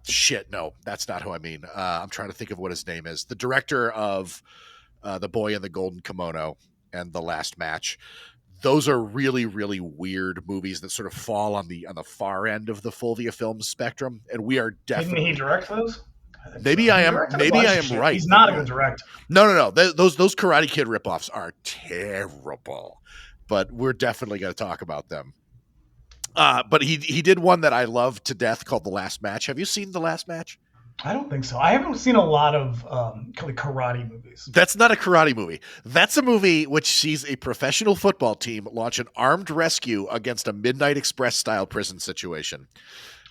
Speaker 2: shit. No, that's not who I mean. I'm trying to think of what his name is. The director of The Boy in the Golden Kimono and The Last Match. Those are really, really weird movies that sort of fall on the far end of the Fulvia Films spectrum, and we are definitely.
Speaker 3: Didn't he direct those?
Speaker 2: Maybe I am right.
Speaker 3: He's not a good director.
Speaker 2: No. Those Karate Kid ripoffs are terrible, but we're definitely going to talk about them. But he did one that I love to death called The Last Match. Have you seen The Last Match?
Speaker 3: I don't think so. I haven't seen a lot of karate movies.
Speaker 2: That's not a karate movie. That's a movie which sees a professional football team launch an armed rescue against a Midnight Express style prison situation.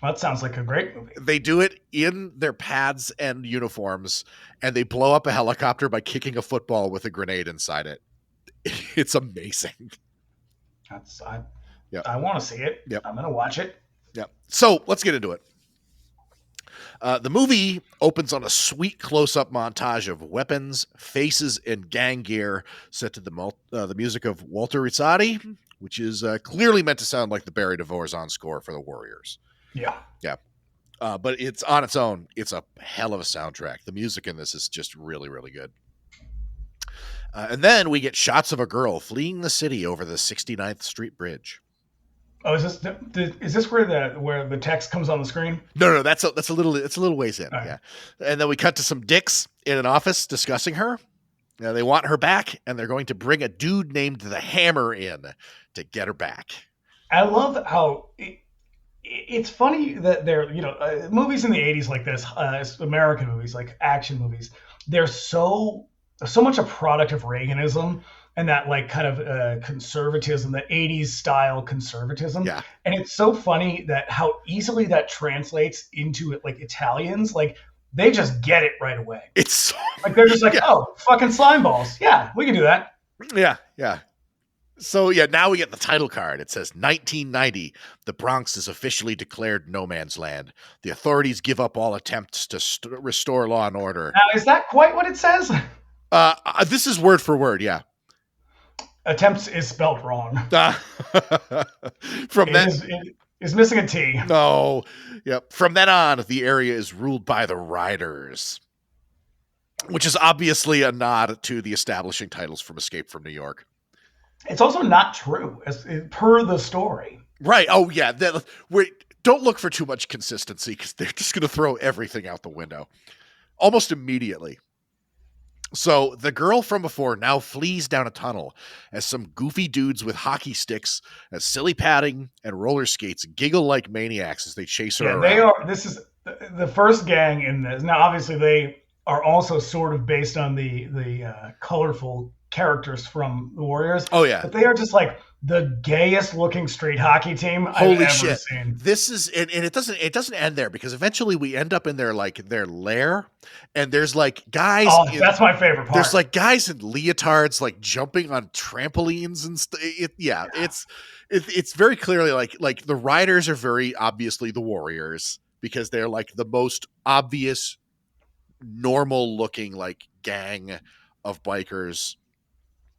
Speaker 3: Well, that sounds like a great movie.
Speaker 2: They do it in their pads and uniforms, and they blow up a helicopter by kicking a football with a grenade inside it. It's amazing.
Speaker 3: I want to see it.
Speaker 2: Yep.
Speaker 3: I'm going to watch it.
Speaker 2: Yep. So let's get into it. The movie opens on a sweet close-up montage of weapons, faces, and gang gear set to the music of Walter Rizzati, which is clearly meant to sound like the Barry DeVorzon score for the Warriors.
Speaker 3: Yeah.
Speaker 2: Yeah. But it's on its own. It's a hell of a soundtrack. The music in this is just really, really good. And then we get shots of a girl fleeing the city over the 69th Street Bridge.
Speaker 3: Oh, is this where the text comes on the screen?
Speaker 2: No, that's a little ways in.
Speaker 3: Right.
Speaker 2: Yeah. And then we cut to some dicks in an office discussing her. They want her back, and they're going to bring a dude named the Hammer in to get her back.
Speaker 3: I love how it's funny that they're, movies in the 80s like this, American movies, like action movies, they're so much a product of Reaganism and that like kind of conservatism, the 80s style conservatism.
Speaker 2: Yeah.
Speaker 3: And it's so funny that how easily that translates into like Italians, like they just get it right away.
Speaker 2: It's so,
Speaker 3: like they're just like, oh, fucking slime balls. Yeah, we can do that.
Speaker 2: Yeah. So, now we get the title card. It says 1990. The Bronx is officially declared no man's land. The authorities give up all attempts to restore law and order.
Speaker 3: Now, is that quite what it says?
Speaker 2: This is word for word. Yeah.
Speaker 3: Attempts is spelled wrong. It's missing a T.
Speaker 2: No. Yep. From then on, the area is ruled by the Riders, which is obviously a nod to the establishing titles from Escape from New York.
Speaker 3: It's also not true, per the story.
Speaker 2: Right. Oh, yeah. Don't look for too much consistency because they're just going to throw everything out the window almost immediately. So the girl from before now flees down a tunnel as some goofy dudes with hockey sticks and silly padding and roller skates giggle like maniacs as they chase her around.
Speaker 3: This is the first gang in this. Now, obviously, they are also sort of based on the colorful characters from the Warriors.
Speaker 2: Oh yeah,
Speaker 3: but they are just like the gayest looking street hockey team
Speaker 2: Holy
Speaker 3: I've ever
Speaker 2: shit.
Speaker 3: seen.
Speaker 2: This is and it doesn't end there because eventually we end up in their lair and there's like guys.
Speaker 3: Oh, that's my favorite part.
Speaker 2: There's like guys in leotards like jumping on trampolines and stuff. It's very clearly like the Riders are very obviously the Warriors because they're like the most obvious normal looking like gang of bikers.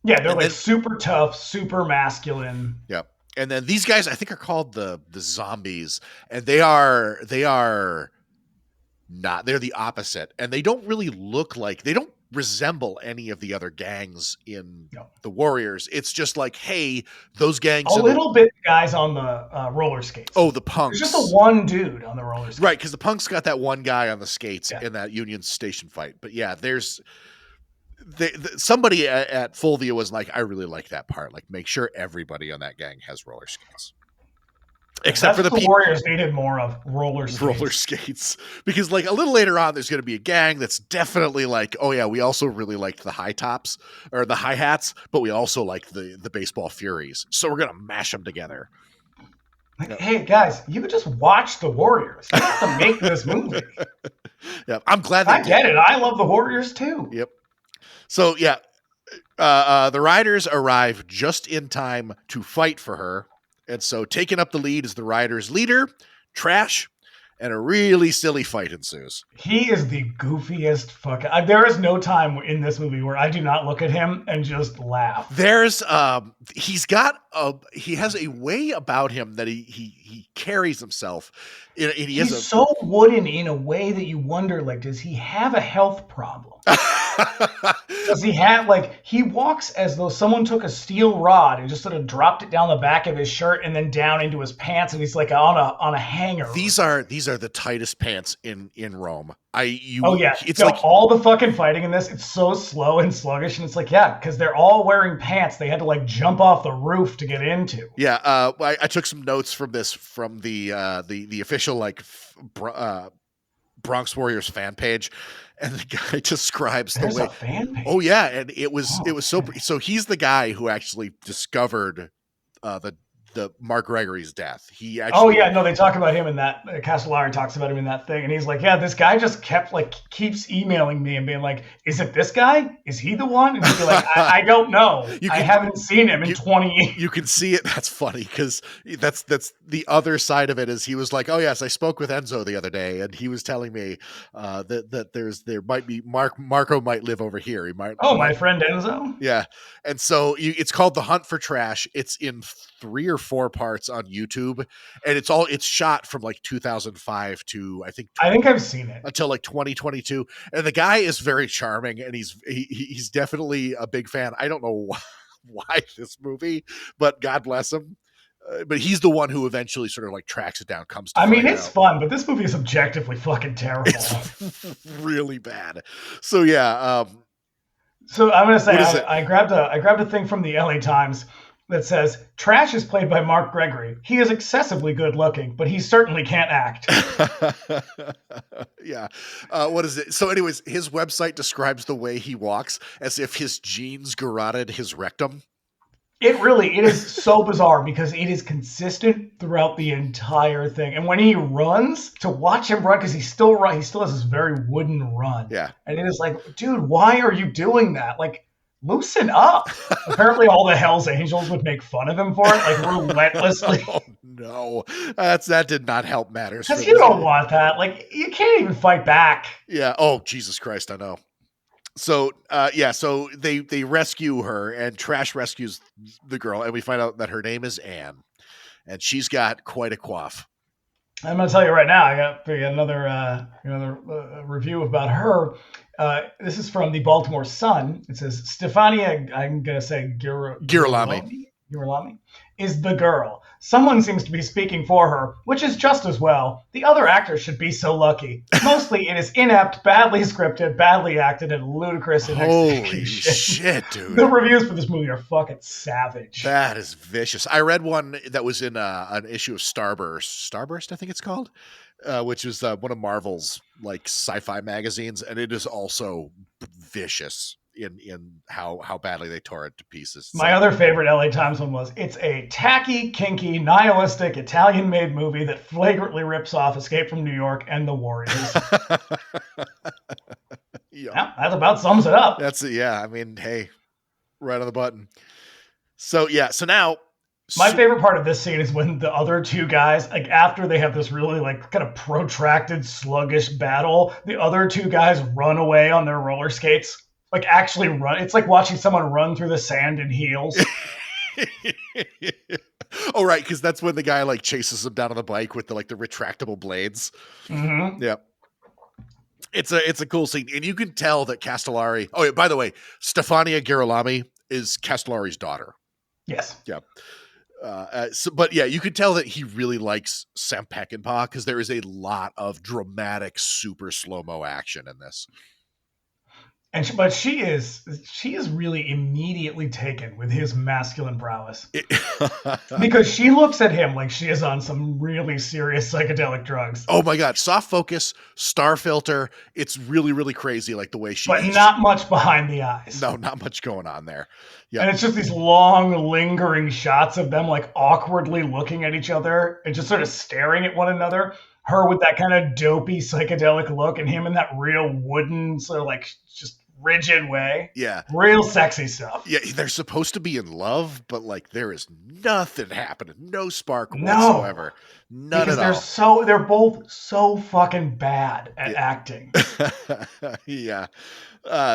Speaker 3: Yeah, they're like super tough, super masculine.
Speaker 2: Yep. And then these guys, I think, are called the zombies, and they are not. They're the opposite, and they don't really look like they don't resemble any of the other gangs in the Warriors. It's just like, hey, those gangs.
Speaker 3: A little bit guys on the roller skates.
Speaker 2: Oh, the punks.
Speaker 3: There's just the one dude on the roller skates.
Speaker 2: Right, because the punks got that one guy on the skates in that Union Station fight. But yeah, there's. Somebody at Fulvia was like, I really like that part. Like, make sure everybody on that gang has roller skates. Except for the people.
Speaker 3: Warriors needed more of roller
Speaker 2: skates. Because, like, a little later on, there's going to be a gang that's definitely like, oh, yeah, we also really liked the high tops or the hi hats, but we also like the baseball furies. So we're going to mash them together.
Speaker 3: Like, hey, guys, you could just watch the Warriors. You don't have to make this movie.
Speaker 2: Yeah, I'm glad
Speaker 3: I get it. I love the Warriors, too.
Speaker 2: Yep. So, yeah, the Riders arrive just in time to fight for her. And so taking up the lead is the Riders' leader, Trash, and a really silly fight ensues. He
Speaker 3: is the goofiest fucking... there is no time in this movie where I do not look at him and just laugh.
Speaker 2: There's... he has a way about him that he carries himself.
Speaker 3: He's so wooden in a way that you wonder, like, does he have a health problem? Does he have, like, he walks as though someone took a steel rod and just sort of dropped it down the back of his shirt and then down into his pants, and he's like on a hanger.
Speaker 2: These are the tightest pants in Rome.
Speaker 3: It's like all the fucking fighting in this, it's so slow and sluggish, and it's like, yeah, because they're all wearing pants they had to like jump off the roof to get into.
Speaker 2: Yeah, I took some notes from this from the official like Bronx Warriors fan page, and the guy describes
Speaker 3: There's
Speaker 2: the way.
Speaker 3: A fan page.
Speaker 2: Oh yeah, and it was so he's the guy who actually discovered the the Mark Gregory's death. He
Speaker 3: Oh
Speaker 2: actually,
Speaker 3: yeah, no, they talk about him in that. Castellari talks about him in that thing, and he's like, "Yeah, this guy just keeps emailing me and being like, is it this guy? Is he the one?" And he'd be like, "I don't know. I haven't seen him in 20 years."
Speaker 2: You can see it. That's funny because that's the other side of it. Is he was like, "Oh yes, I spoke with Enzo the other day, and he was telling me that there might be Marco might live over here. He might."
Speaker 3: Oh, my friend Enzo.
Speaker 2: Yeah, and so it's called The Hunt for Trash. It's in 3 or 4 parts on YouTube, and it's shot from like 2005 to I think
Speaker 3: I've seen it
Speaker 2: until like 2022. And the guy is very charming, and he's definitely a big fan. I don't know why this movie, but God bless him. But he's the one who eventually sort of like tracks it down. Comes to
Speaker 3: I mean, it's
Speaker 2: out.
Speaker 3: fun, but this movie is objectively fucking terrible.
Speaker 2: It's really bad. So yeah.
Speaker 3: So I'm gonna say I grabbed a thing from the LA Times that says Trash is played by Mark Gregory. He is excessively good looking, but he certainly can't act.
Speaker 2: Yeah. What is it? So anyways, his website describes the way he walks as if his jeans garroted his rectum.
Speaker 3: It is so bizarre because it is consistent throughout the entire thing. And when he runs, to watch him run, because he still has this very wooden run.
Speaker 2: Yeah.
Speaker 3: And it is like, dude, why are you doing that? Like, loosen up. Apparently all the Hells Angels would make fun of him for it, like relentlessly.
Speaker 2: Oh no. That did not help matters.
Speaker 3: Because you don't want that. Like, you can't even fight back.
Speaker 2: Yeah. Oh, Jesus Christ, I know. So so they rescue her, and Trash rescues the girl, and we find out that her name is Anne, and she's got quite a coif.
Speaker 3: I'm going to tell you right now, I got another review about her. This is from the Baltimore Sun. It says Stefania, I'm going to say Girolami is the girl. Someone seems to be speaking for her, which is just as well. The other actors should be so lucky. Mostly it is inept, badly scripted, badly acted, and ludicrous in execution.
Speaker 2: Holy shit, dude.
Speaker 3: The reviews for this movie are fucking savage.
Speaker 2: That is vicious. I read one that was in an issue of Starburst, I think it's called, which is one of Marvel's like sci-fi magazines, and it is also vicious in how badly they tore it to pieces.
Speaker 3: My other favorite LA Times one was, it's a tacky, kinky, nihilistic, Italian-made movie that flagrantly rips off Escape from New York and The Warriors. Yeah, that about sums it up.
Speaker 2: That's it. Yeah, I mean, hey, right on the button. So yeah, so now
Speaker 3: my favorite part of this scene is when the other two guys, like after they have this really like kind of protracted, sluggish battle, the other two guys run away on their roller skates. Like actually run. It's like watching someone run through the sand in heels.
Speaker 2: Oh, right, because that's when the guy like chases him down on the bike with the retractable blades.
Speaker 3: Mm-hmm.
Speaker 2: Yeah, it's a cool scene, and you can tell that Castellari. Oh, yeah, by the way, Stefania Girolami is Castellari's daughter.
Speaker 3: Yes.
Speaker 2: Yeah. But yeah, you could tell that he really likes Sam Peckinpah because there is a lot of dramatic, super slow-mo action in this.
Speaker 3: But she is really immediately taken with his masculine prowess. Because she looks at him like she is on some really serious psychedelic drugs.
Speaker 2: Oh my God. Soft focus, star filter. It's really, really crazy, like the way she
Speaker 3: But not much behind the eyes.
Speaker 2: No, not much going on there. Yeah.
Speaker 3: And it's just these long, lingering shots of them like awkwardly looking at each other and just sort of staring at one another. Her with that kind of dopey psychedelic look, and him in that real wooden sort of like just rigid way.
Speaker 2: Yeah.
Speaker 3: Real sexy stuff.
Speaker 2: Yeah, they're supposed to be in love, but like there is nothing happening. No spark whatsoever. None at all.
Speaker 3: They're both so fucking bad at acting.
Speaker 2: Yeah.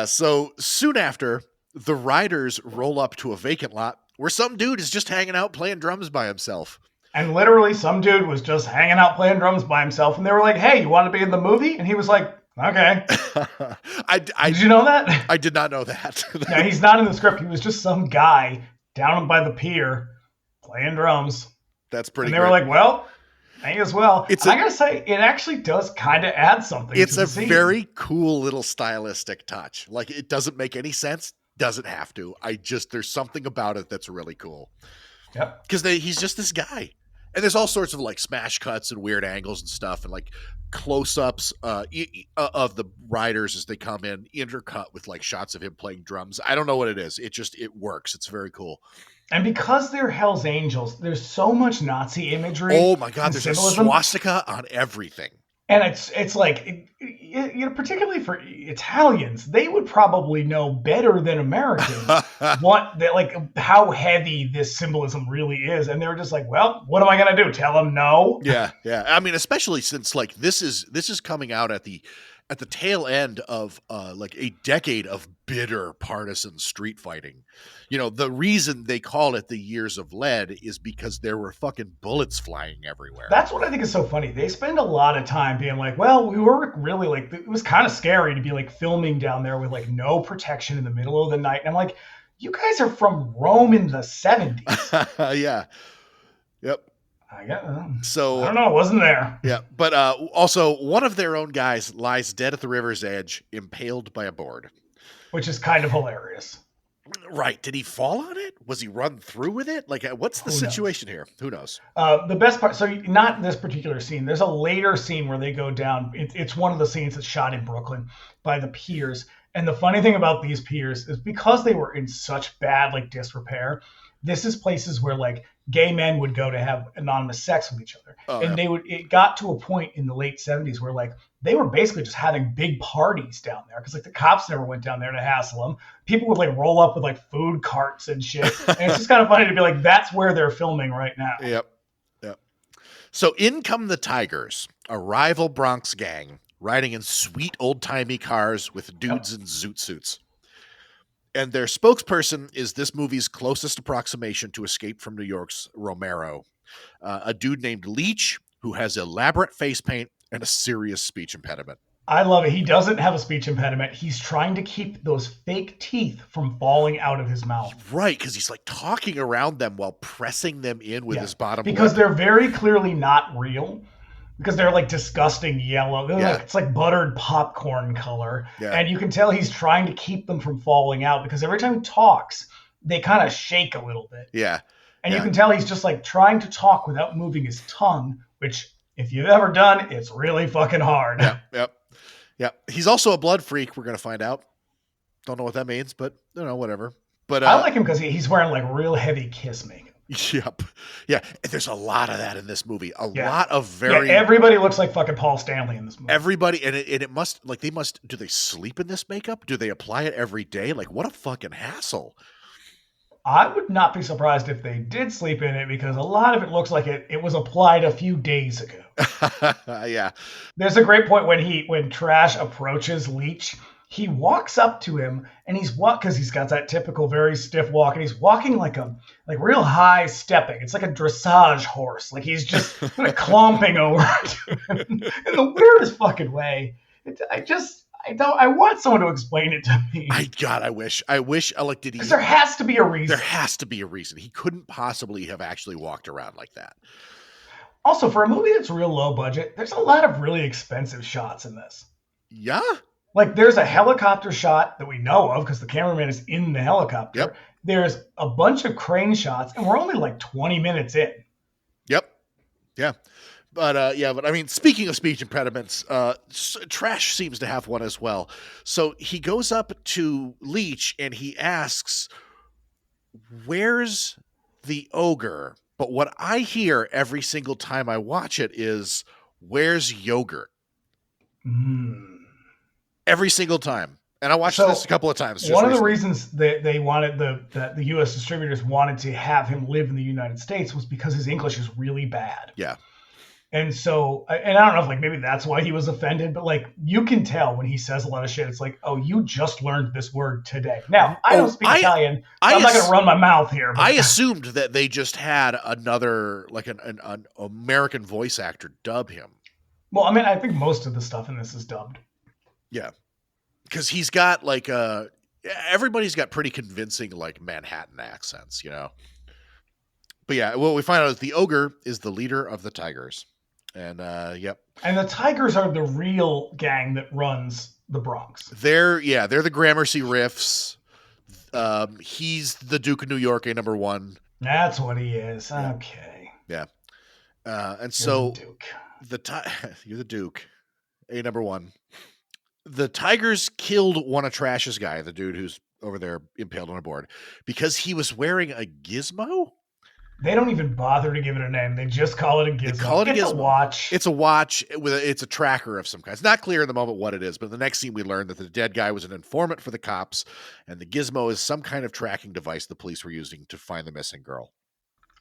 Speaker 2: So soon after, the riders roll up to a vacant lot where some dude is just hanging out playing drums by himself.
Speaker 3: And literally some dude was just hanging out playing drums by himself, and they were like, "Hey, you want to be in the movie?" And he was like, "Okay." Did you know that?
Speaker 2: I did not know that.
Speaker 3: Yeah, he's not in the script. He was just some guy down by the pier playing drums.
Speaker 2: That's pretty.
Speaker 3: And they were like, "Well, may as well." I gotta say, it actually does kind of add something.
Speaker 2: It's
Speaker 3: to the
Speaker 2: a
Speaker 3: scene.
Speaker 2: very cool little stylistic touch. Like it doesn't make any sense. Doesn't have to. There's something about it that's really cool.
Speaker 3: Yep.
Speaker 2: Because he's just this guy. And there's all sorts of like smash cuts and weird angles and stuff, and like close-ups of the riders as they come in, intercut with like shots of him playing drums. I don't know what it is. It works. It's very cool.
Speaker 3: And because they're Hell's Angels, there's so much Nazi imagery.
Speaker 2: Oh my God,
Speaker 3: and
Speaker 2: there's
Speaker 3: symbolism.
Speaker 2: a swastika on everything.
Speaker 3: And it's like, particularly for Italians, they would probably know better than Americans like how heavy this symbolism really is. And they're just like, well, what am I going to do? Tell them no?
Speaker 2: Yeah. I mean, especially since like this is coming out at the tail end of like a decade of bitter partisan street fighting. The reason they call it the Years of Lead is because there were fucking bullets flying everywhere.
Speaker 3: That's what I think is so funny. They spend a lot of time being like, well, we were really like, it was kind of scary to be like filming down there with like no protection in the middle of the night. And I'm like, you guys are from Rome in the 70s.
Speaker 2: Yeah. Yep.
Speaker 3: So I don't know, it wasn't there.
Speaker 2: Yeah, but also one of their own guys lies dead at the river's edge, impaled by a board,
Speaker 3: which is kind of hilarious.
Speaker 2: Right? Did he fall on it? Was he run through with it? Like, what's the situation here? Who knows?
Speaker 3: The best part. So not this particular scene. There's a later scene where they go down. It's one of the scenes that's shot in Brooklyn by the piers. And the funny thing about these piers is because they were in such bad like disrepair. This is places where like gay men would go to have anonymous sex with each other. It got to a point in the late 70s where like they were basically just having big parties down there because like the cops never went down there to hassle them. People would like roll up with like food carts and shit. And it's just kind of funny to be like, that's where they're filming right now.
Speaker 2: Yep. So in come the Tigers, a rival Bronx gang riding in sweet old-timey cars with dudes in zoot suits. And their spokesperson is this movie's closest approximation to Escape from New York's Romero, a dude named Leach who has elaborate face paint and a serious speech impediment.
Speaker 3: I love it. He doesn't have a speech impediment. He's trying to keep those fake teeth from falling out of his mouth.
Speaker 2: Right, because he's like talking around them while pressing them in with his bottom lip.
Speaker 3: Because they're very clearly not real. Because they're like disgusting yellow. It's like buttered popcorn color. Yeah. And you can tell he's trying to keep them from falling out because every time he talks, they kind of shake a little bit.
Speaker 2: Yeah.
Speaker 3: And you can tell he's just like trying to talk without moving his tongue, which if you've ever done, it's really fucking hard.
Speaker 2: Yep. He's also a blood freak, we're going to find out. Don't know what that means, but whatever. But
Speaker 3: I like him because he's wearing like real heavy Kiss makeup.
Speaker 2: Yep. Yeah. There's a lot of that in this movie. A lot of very.
Speaker 3: Yeah, everybody looks like fucking Paul Stanley in this movie.
Speaker 2: Everybody. And it must, like, do they sleep in this makeup? Do they apply it every day? Like, what a fucking hassle.
Speaker 3: I would not be surprised if they did sleep in it because a lot of it looks like it was applied a few days ago.
Speaker 2: Yeah.
Speaker 3: There's a great point when Trash approaches Leach. He walks up to him and because he's got that typical very stiff walk and he's walking like real high stepping. It's like a dressage horse. Like he's just kind of clomping over to him in the weirdest fucking way. I want someone to explain it to me.
Speaker 2: I wish like, did he?
Speaker 3: Because there has to be a reason.
Speaker 2: There has to be a reason. He couldn't possibly have actually walked around like that.
Speaker 3: Also, for a movie that's real low budget, there's a lot of really expensive shots in this.
Speaker 2: Yeah.
Speaker 3: Like there's a helicopter shot that we know of because the cameraman is in the helicopter.
Speaker 2: Yep.
Speaker 3: There's a bunch of crane shots and we're only like 20 minutes in.
Speaker 2: Yep. Yeah. But I mean, speaking of speech impediments, Trash seems to have one as well. So he goes up to Leach and he asks, "Where's the ogre?" But what I hear every single time I watch it is, "Where's yogurt?" Every single time. And I watched this a couple of times.
Speaker 3: One of the reasons they wanted that the U.S. distributors wanted to have him live in the United States was because his English is really bad.
Speaker 2: Yeah.
Speaker 3: And so, and I don't know if like maybe that's why he was offended, but like you can tell when he says a lot of shit, it's like, oh, you just learned this word today. Now, I don't speak Italian. I'm not going to run my mouth here. But
Speaker 2: I assumed that they just had another, like an American voice actor dub him.
Speaker 3: Well, I mean, I think most of the stuff in this is dubbed.
Speaker 2: Yeah. Because he's got like everybody's got pretty convincing like Manhattan accents, But yeah, what we find out is the ogre is the leader of the Tigers. And yep.
Speaker 3: And the Tigers are the real gang that runs the Bronx.
Speaker 2: They're the Gramercy Riffs. He's the Duke of New York, number 1.
Speaker 3: That's what he is. Yeah. Okay.
Speaker 2: Yeah. And so
Speaker 3: the Duke.
Speaker 2: You're the Duke, number 1. The Tigers killed one of Trash's guy, the dude who's over there impaled on a board because he was wearing a gizmo.
Speaker 3: They don't even bother to give it a name. They just call it a gizmo.
Speaker 2: They call it a
Speaker 3: It's
Speaker 2: gizmo.
Speaker 3: a watch.
Speaker 2: It's a watch it's a tracker of some kind. It's not clear in the moment what it is, but in the next scene we learn that the dead guy was an informant for the cops, and the gizmo is some kind of tracking device the police were using to find the missing girl.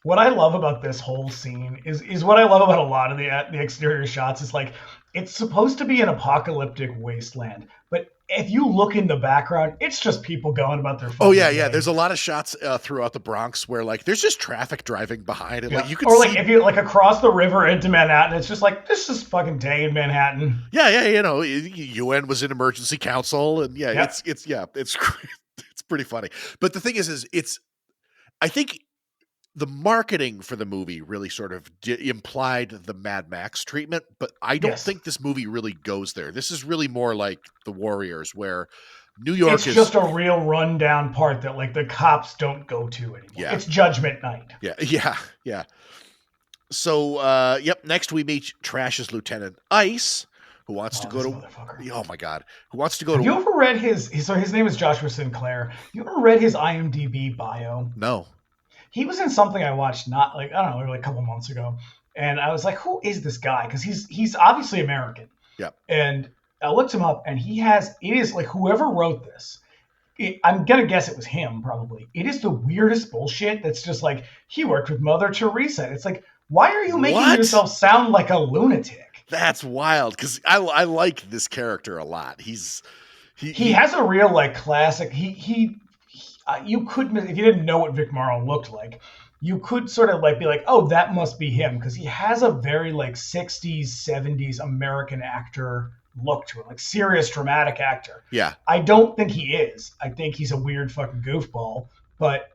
Speaker 3: What I love about this whole scene is what I love about a lot of the exterior shots is like it's supposed to be an apocalyptic wasteland, but if you look in the background, it's just people going about their
Speaker 2: Oh yeah,
Speaker 3: day.
Speaker 2: There's a lot of shots throughout the Bronx where like there's just traffic driving behind it.
Speaker 3: Yeah.
Speaker 2: Like you could
Speaker 3: or like
Speaker 2: see...
Speaker 3: if you like across the river into Manhattan, it's just like this is fucking day in Manhattan.
Speaker 2: Yeah, you know, UN was in emergency council, and it's it's pretty funny. But the thing is I think the marketing for the movie really sort of implied the Mad Max treatment, but I don't think this movie really goes there. This is really more like the Warriors, where New York is
Speaker 3: just a real rundown part that like the cops don't go to anymore.
Speaker 2: Yeah.
Speaker 3: It's Judgment Night.
Speaker 2: Yeah. So, next we meet Trash's Lieutenant Ice, who wants to go to... Oh, my God. Who wants to go
Speaker 3: Have
Speaker 2: to...
Speaker 3: you ever read his name is Joshua Sinclair. You ever read his IMDb bio?
Speaker 2: No.
Speaker 3: He was in something I watched like a couple months ago. And I was like, who is this guy? Because he's obviously American.
Speaker 2: Yeah.
Speaker 3: And I looked him up, and it is like whoever wrote this, I'm going to guess it was him probably. It is the weirdest bullshit that's just like, he worked with Mother Teresa. It's like, why are you making yourself sound like a lunatic?
Speaker 2: That's wild, because I like this character a lot. He
Speaker 3: has a real like classic. You couldn't, if you didn't know what Vic Morrow looked like, you could sort of like be like, oh, that must be him, because he has a very like 60s, 70s American actor look to him, like serious dramatic actor.
Speaker 2: Yeah.
Speaker 3: I don't think he is. I think he's a weird fucking goofball, but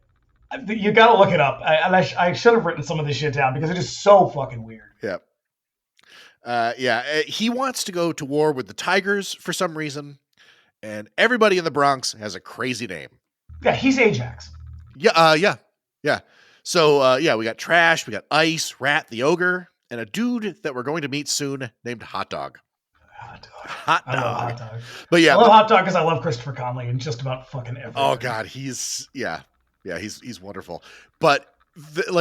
Speaker 3: you got to look it up. I should have written some of this shit down because it is so fucking weird.
Speaker 2: Yeah. He wants to go to war with the Tigers for some reason, and everybody in the Bronx has a crazy name.
Speaker 3: Yeah, he's Ajax.
Speaker 2: Yeah. So, we got Trash, we got Ice, Rat, the Ogre, and a dude that we're going to meet soon named Hot Dog. Hot Dog.
Speaker 3: I love Hot Dog.
Speaker 2: But yeah.
Speaker 3: I love Hot Dog because I love Christopher Conley and just about fucking everything.
Speaker 2: Oh, God. He's wonderful. But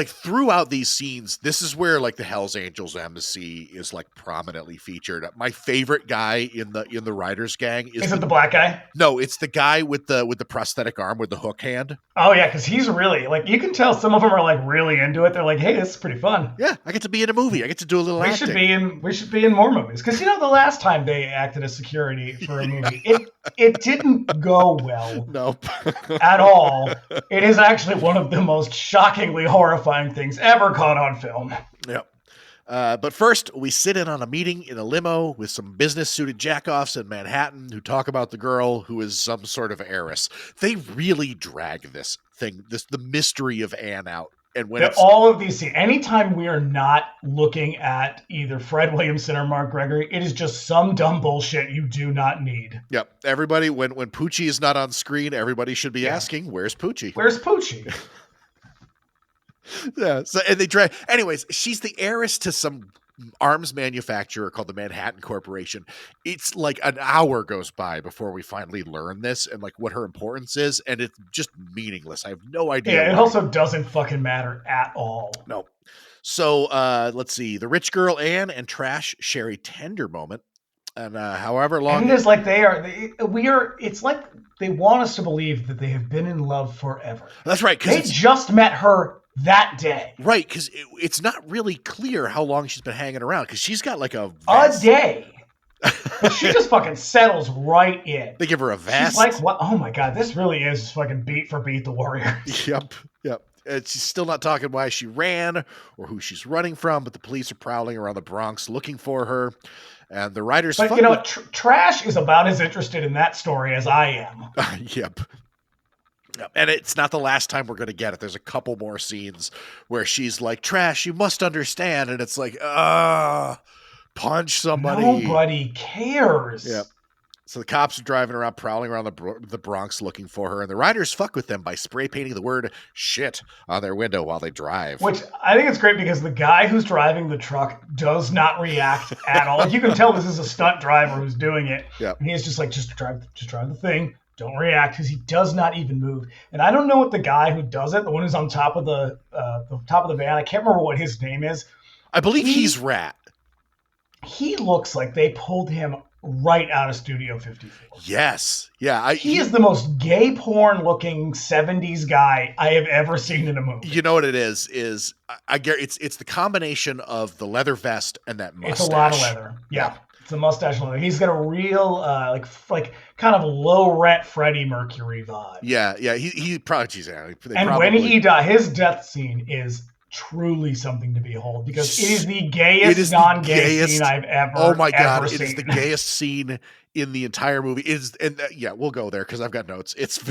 Speaker 2: throughout these scenes, this is where like the Hell's Angels embassy is like prominently featured. My favorite guy in the writers gang is
Speaker 3: it the black guy?
Speaker 2: No, it's the guy with the prosthetic arm with the hook hand.
Speaker 3: Oh yeah, because he's really like, you can tell some of them are like really into it. They're like, hey, this is pretty fun.
Speaker 2: Yeah, I get to be in a movie. I get to do a little acting.
Speaker 3: We should be in more movies, because the last time they acted as security for a movie, it didn't go well.
Speaker 2: Nope.
Speaker 3: At all. It is actually one of the most shockingly horrifying things ever caught on film.
Speaker 2: Yep. But first, we sit in on a meeting in a limo with some business-suited jackoffs in Manhattan who talk about the girl who is some sort of heiress. They really drag the mystery of Anne out. And when
Speaker 3: all of these scenes, anytime we are not looking at either Fred Williamson or Mark Gregory, it is just some dumb bullshit you do not need.
Speaker 2: Yep. Everybody, when Poochie is not on screen, everybody should be asking, where's Poochie?
Speaker 3: Where's Poochie?
Speaker 2: Yeah. So, and they drag. Anyways, she's the heiress to some arms manufacturer called the Manhattan Corporation. It's like an hour goes by before we finally learn this and like what her importance is, and it's just meaningless. I have no idea.
Speaker 3: Yeah, it also doesn't fucking matter at all.
Speaker 2: No. So let's see. The rich girl Anne and Trash share a tender moment, and however long.
Speaker 3: And it is like it's like they want us to believe that they have been in love forever.
Speaker 2: That's right.
Speaker 3: They just met her that day.
Speaker 2: Right, because it's not really clear how long she's been hanging around, because she's got like a
Speaker 3: day. But she just fucking settles right in.
Speaker 2: They give her a vest.
Speaker 3: She's like, what? Oh my God, this really is fucking beat for beat the Warriors.
Speaker 2: Yep. And she's still not talking why she ran or who she's running from, but the police are prowling around the Bronx looking for her. And the writers...
Speaker 3: But, Trash is about as interested in that story as I am.
Speaker 2: Yep. And it's not the last time we're going to get it. There's a couple more scenes where she's like, Trash, you must understand. And it's like, punch somebody.
Speaker 3: Nobody cares.
Speaker 2: Yep. So the cops are driving around, prowling around the Bronx looking for her. And the writers fuck with them by spray painting the word shit on their window while they drive.
Speaker 3: Which I think it's great because the guy who's driving the truck does not react at all. Like, you can tell this is a stunt driver who's doing it.
Speaker 2: Yep.
Speaker 3: And he's just like, just drive the thing. don't react, because he does not even move. And I don't know what the guy who does it, the one who's on top of the van, I can't remember what his name is.
Speaker 2: I believe he's Rat.
Speaker 3: He looks like they pulled him right out of Studio 54.
Speaker 2: Yes. Yeah.
Speaker 3: He is the most gay porn looking 70s guy I have ever seen in a movie.
Speaker 2: You know what it is I get it's the combination of the leather vest and that mustache.
Speaker 3: It's a lot of leather. Yeah. It's a mustache leather. He's got a real like kind of low rent Freddie Mercury vibe.
Speaker 2: Yeah. He probably
Speaker 3: when he died, his death scene is truly something to behold, because it is the gayest non-gay scene I've ever seen.
Speaker 2: Oh my God, it is the gayest scene in the entire movie. We'll go there because I've got notes. It's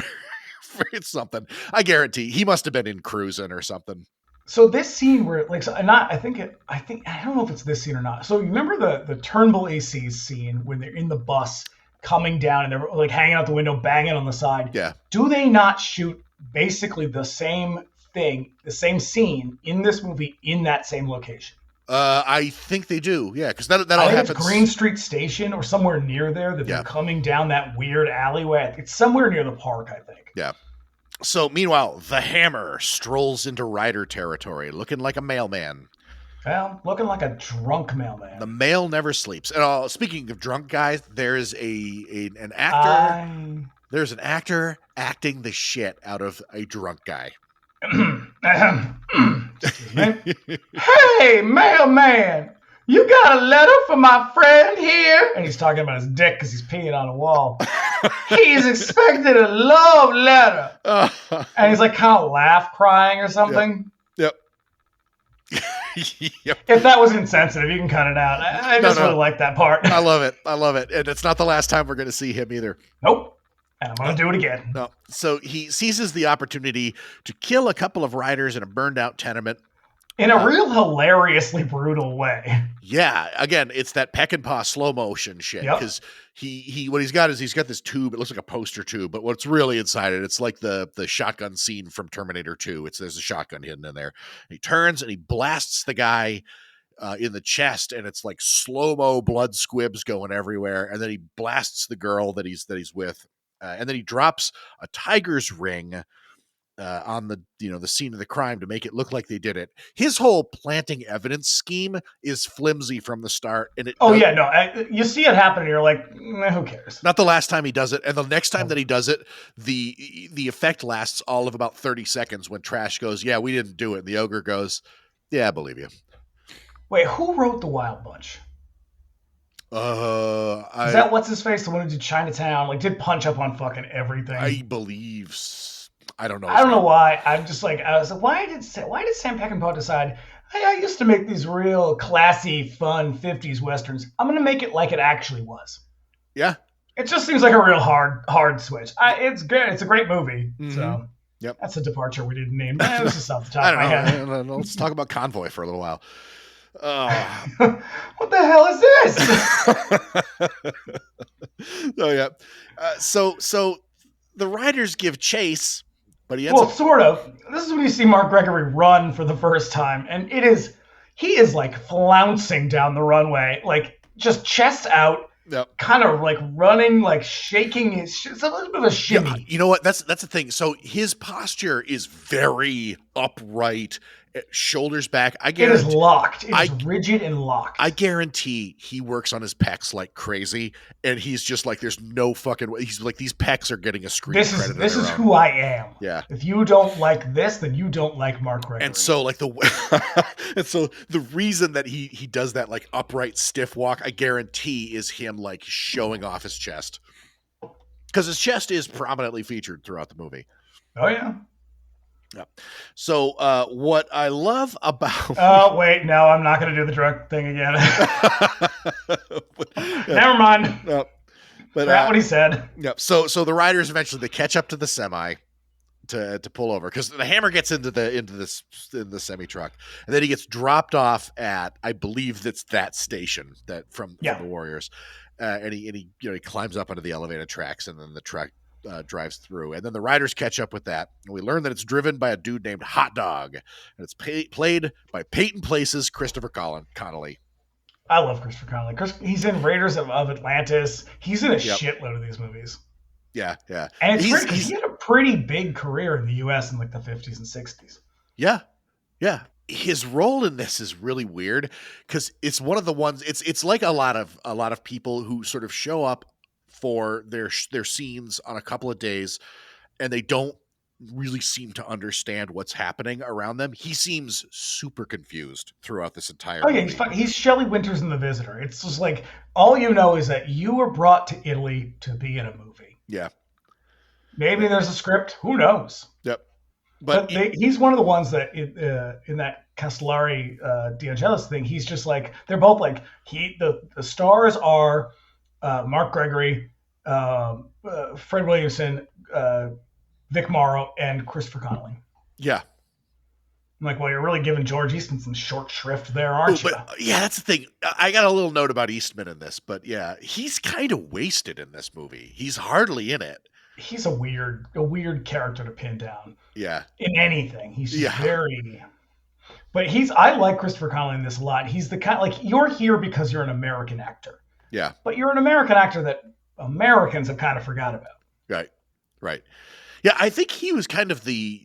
Speaker 2: something. I guarantee he must have been in Cruising or something.
Speaker 3: So this scene where I don't know if it's this scene or not. So you remember the Turnbull AC's scene when they're in the bus coming down and they're like hanging out the window, banging on the side.
Speaker 2: Yeah.
Speaker 3: Do they not shoot basically the same thing, the same scene in this movie in that same location?
Speaker 2: I think they do. Yeah, because that all happens.
Speaker 3: It's Green Street Station or somewhere near there that they're coming down that weird alleyway. It's somewhere near the park, I think.
Speaker 2: Yeah. So meanwhile, the Hammer strolls into Ryder territory, looking like a mailman.
Speaker 3: Well, looking like a drunk mailman.
Speaker 2: The mail never sleeps. And speaking of drunk guys, there's an actor. There's an actor acting the shit out of a drunk guy.
Speaker 3: Excuse me. Hey, mailman, you got a letter for my friend here? And he's talking about his dick because he's peeing on a wall. He's expecting a love letter. And he's like kind of crying or something.
Speaker 2: Yep.
Speaker 3: If that was insensitive, you can cut it out. I just really like that part.
Speaker 2: I love it. And it's not the last time we're going to see him either.
Speaker 3: Nope. And I'm going to do it again.
Speaker 2: No. So he seizes the opportunity to kill a couple of riders in a burned out tenement.
Speaker 3: In a real hilariously brutal way.
Speaker 2: Yeah. Again, it's that peck and paw slow motion shit. Because what he's got this tube. It looks like a poster tube, but what's really inside it, it's like the shotgun scene from Terminator 2. There's a shotgun hidden in there. He turns and he blasts the guy in the chest, and it's like slow-mo blood squibs going everywhere. And then he blasts the girl that he's with. And then he drops a tiger's ring on the scene of the crime to make it look like they did it. His whole planting evidence scheme is flimsy from the start. And
Speaker 3: you see it happen, and you're like, who cares?
Speaker 2: Not the last time he does it, and the next time that he does it, the effect lasts all of about 30 seconds. When Trash goes, "Yeah, we didn't do it," and the ogre goes, "Yeah, I believe you."
Speaker 3: Wait, who wrote The Wild Bunch? Is that what's his face? The one who did Chinatown, like did Punch Up on fucking everything.
Speaker 2: I believe. I don't know.
Speaker 3: I don't know why. I was like, why did Sam Peckinpah decide? I used to make these real classy, fun '50s westerns. I'm gonna make it like it actually was.
Speaker 2: Yeah.
Speaker 3: It just seems like a real hard switch. It's good. It's a great movie.
Speaker 2: Mm-hmm.
Speaker 3: So
Speaker 2: yep.
Speaker 3: That's a departure we didn't name. It was just off the top of my head.
Speaker 2: Let's talk about Convoy for a little while.
Speaker 3: What the hell is this?
Speaker 2: Oh yeah. So the riders give chase, but he ends up
Speaker 3: sort of. This is when you see Mark Gregory run for the first time, and he is like flouncing down the runway, like just chest out. Yep. Kind of like running, like shaking it's a little bit of a shimmy.
Speaker 2: Yeah, you know what? That's the thing. So his posture is very upright, shoulders back. It
Speaker 3: is locked. It is rigid and locked.
Speaker 2: I guarantee he works on his pecs like crazy, and he's just like, there's no fucking way. He's like, these pecs are getting a screen credit.
Speaker 3: This is who I am.
Speaker 2: Yeah.
Speaker 3: If you don't like this, then you don't like Mark Gregory.
Speaker 2: And so like the reason that he does that like upright stiff walk, I guarantee is him like showing off his chest, because his chest is prominently featured throughout the movie.
Speaker 3: Oh yeah.
Speaker 2: Yeah. So what I love about
Speaker 3: oh wait, no, I'm not going to do the drug thing again. Never mind.
Speaker 2: No. But
Speaker 3: that's what he said.
Speaker 2: Yep. So the riders eventually they catch up to the semi to pull over, because the Hammer gets into the semi truck, and then he gets dropped off at, I believe that's that station from the Warriors, and he climbs up onto the elevated tracks, and then the truck drives through, and then the riders catch up with that, and we learn that it's driven by a dude named Hot Dog, and it's played by Peyton Place's Christopher Connolly.
Speaker 3: I love Christopher Connolly. He's in Raiders of Atlantis. He's in a shitload of these movies.
Speaker 2: Yeah, yeah.
Speaker 3: And it's weird because he had a pretty big career in the U.S. in like the 50s and 60s.
Speaker 2: Yeah, yeah. His role in this is really weird because it's one of the ones. It's like a lot of people who sort of show up for their scenes on a couple of days, and they don't really seem to understand what's happening around them. He seems super confused throughout this entire movie.
Speaker 3: He's Shelley Winters in The Visitor. It's just like, all you know is that you were brought to Italy to be in a movie.
Speaker 2: Yeah.
Speaker 3: Maybe there's a script. Who knows?
Speaker 2: Yep.
Speaker 3: But he's one of the ones that in that Castellari DeAngelis thing, he's just like, they're both like, the stars are Mark Gregory, Fred Williamson, Vic Morrow, and Christopher Connelly.
Speaker 2: Yeah.
Speaker 3: I'm like, well, you're really giving George Eastman some short shrift there, aren't you?
Speaker 2: Yeah, that's the thing. I got a little note about Eastman in this, but yeah, he's kind of wasted in this movie. He's hardly in it.
Speaker 3: He's a weird character to pin down.
Speaker 2: Yeah.
Speaker 3: In anything. He's just very... But I like Christopher Connelly in this a lot. He's the kind, like, you're here because you're an American actor.
Speaker 2: Yeah.
Speaker 3: But you're an American actor that Americans have kind of forgot about.
Speaker 2: Right. Yeah, I think he was kind of the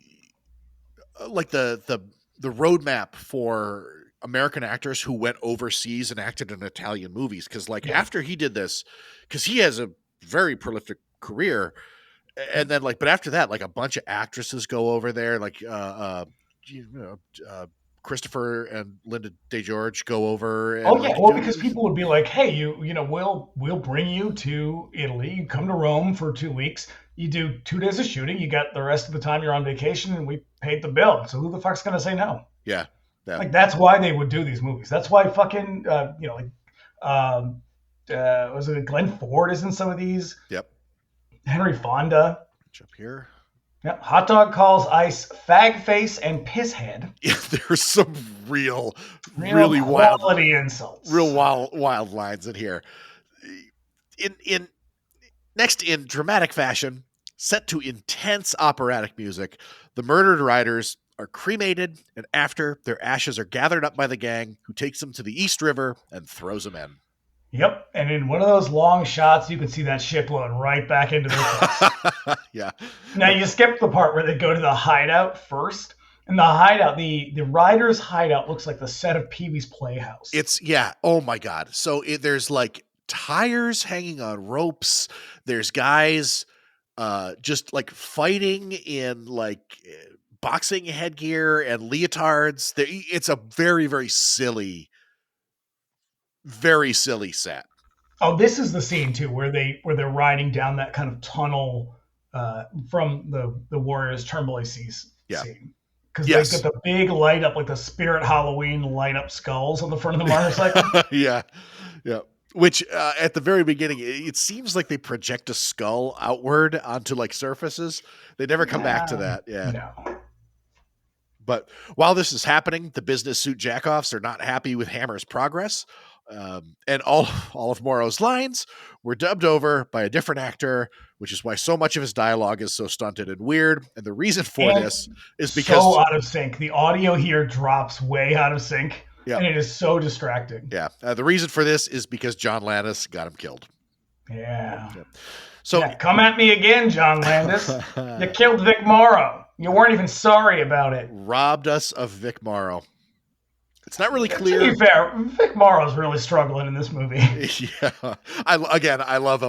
Speaker 2: roadmap for American actors who went overseas and acted in Italian movies. Because after he did this, because he has a very prolific career, and then but after that, a bunch of actresses go over there, Christopher and Linda DeGeorge go over. And,
Speaker 3: because people would be like, hey, we'll bring you to Italy. You come to Rome for 2 weeks. You do 2 days of shooting. You got the rest of the time you're on vacation, and we paid the bill. So who the fuck's gonna say no?
Speaker 2: Yeah.
Speaker 3: That's why they would do these movies. That's why fucking was it Glenn Ford is in some of these?
Speaker 2: Yep.
Speaker 3: Henry Fonda.
Speaker 2: Up here.
Speaker 3: Yep. Hot Dog Calls Ice, Fag Face, and Pisshead.
Speaker 2: Yeah, there's some really wild
Speaker 3: insults.
Speaker 2: Real wild lines in here. Next, in dramatic fashion, set to intense operatic music, the murdered riders are cremated, and after, their ashes are gathered up by the gang, who takes them to the East River and throws them in.
Speaker 3: Yep, and in one of those long shots, you can see that shit blowing right back into their face.
Speaker 2: Yeah.
Speaker 3: Now, you skipped the part where they go to the hideout first. And the hideout, the riders' hideout looks like the set of Pee-wee's Playhouse.
Speaker 2: Oh my God. So there's tires hanging on ropes. There's guys just fighting in boxing headgear and leotards. It's a very, very silly set.
Speaker 3: Oh, this is the scene too where they're riding down that kind of tunnel from the Warriors Turnbull scene. Because they get the big light up, like the Spirit Halloween light up skulls on the front of the motorcycle.
Speaker 2: Yeah. Which at the very beginning, it seems like they project a skull outward onto surfaces. They never come back to that. Yeah.
Speaker 3: No.
Speaker 2: But while this is happening, the business suit jackoffs are not happy with Hammer's progress. And all of Morrow's lines were dubbed over by a different actor, which is why so much of his dialogue is so stunted and weird. And the reason for this is because
Speaker 3: so out of sync. The audio here drops way out of sync.
Speaker 2: Yeah.
Speaker 3: And it is so distracting.
Speaker 2: Yeah. The reason for this is because John Landis got him killed.
Speaker 3: Yeah.
Speaker 2: So
Speaker 3: come at me again, John Landis. You killed Vic Morrow. You weren't even sorry about it.
Speaker 2: Robbed us of Vic Morrow. It's not really clear.
Speaker 3: To be fair, Vic Morrow's really struggling in this movie.
Speaker 2: Yeah. I love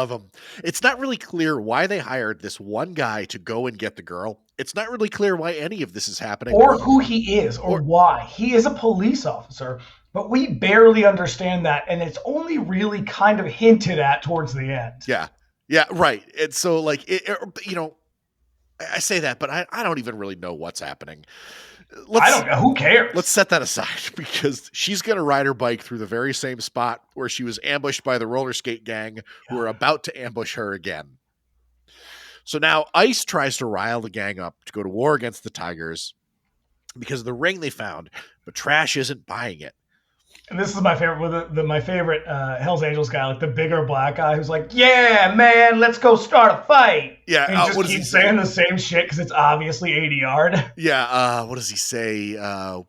Speaker 2: him. It's not really clear why they hired this one guy to go and get the girl. It's not really clear why any of this is happening.
Speaker 3: Or who he is, or why. He is a police officer, but we barely understand that, and it's only really kind of hinted at towards the end.
Speaker 2: Yeah. Yeah, right. And so, I say that, but I don't even really know what's happening.
Speaker 3: I don't know. Who cares?
Speaker 2: Let's set that aside because she's going to ride her bike through the very same spot where she was ambushed by the roller skate gang who are about to ambush her again. So now Ice tries to rile the gang up to go to war against the Tigers because of the ring they found, but Trash isn't buying it.
Speaker 3: And this is my favorite, my favorite Hells Angels guy, the bigger black guy who's like, yeah, man, let's go start a fight.
Speaker 2: Yeah.
Speaker 3: And he just keeps saying the same shit because it's obviously 80 yard.
Speaker 2: Yeah. What does he say?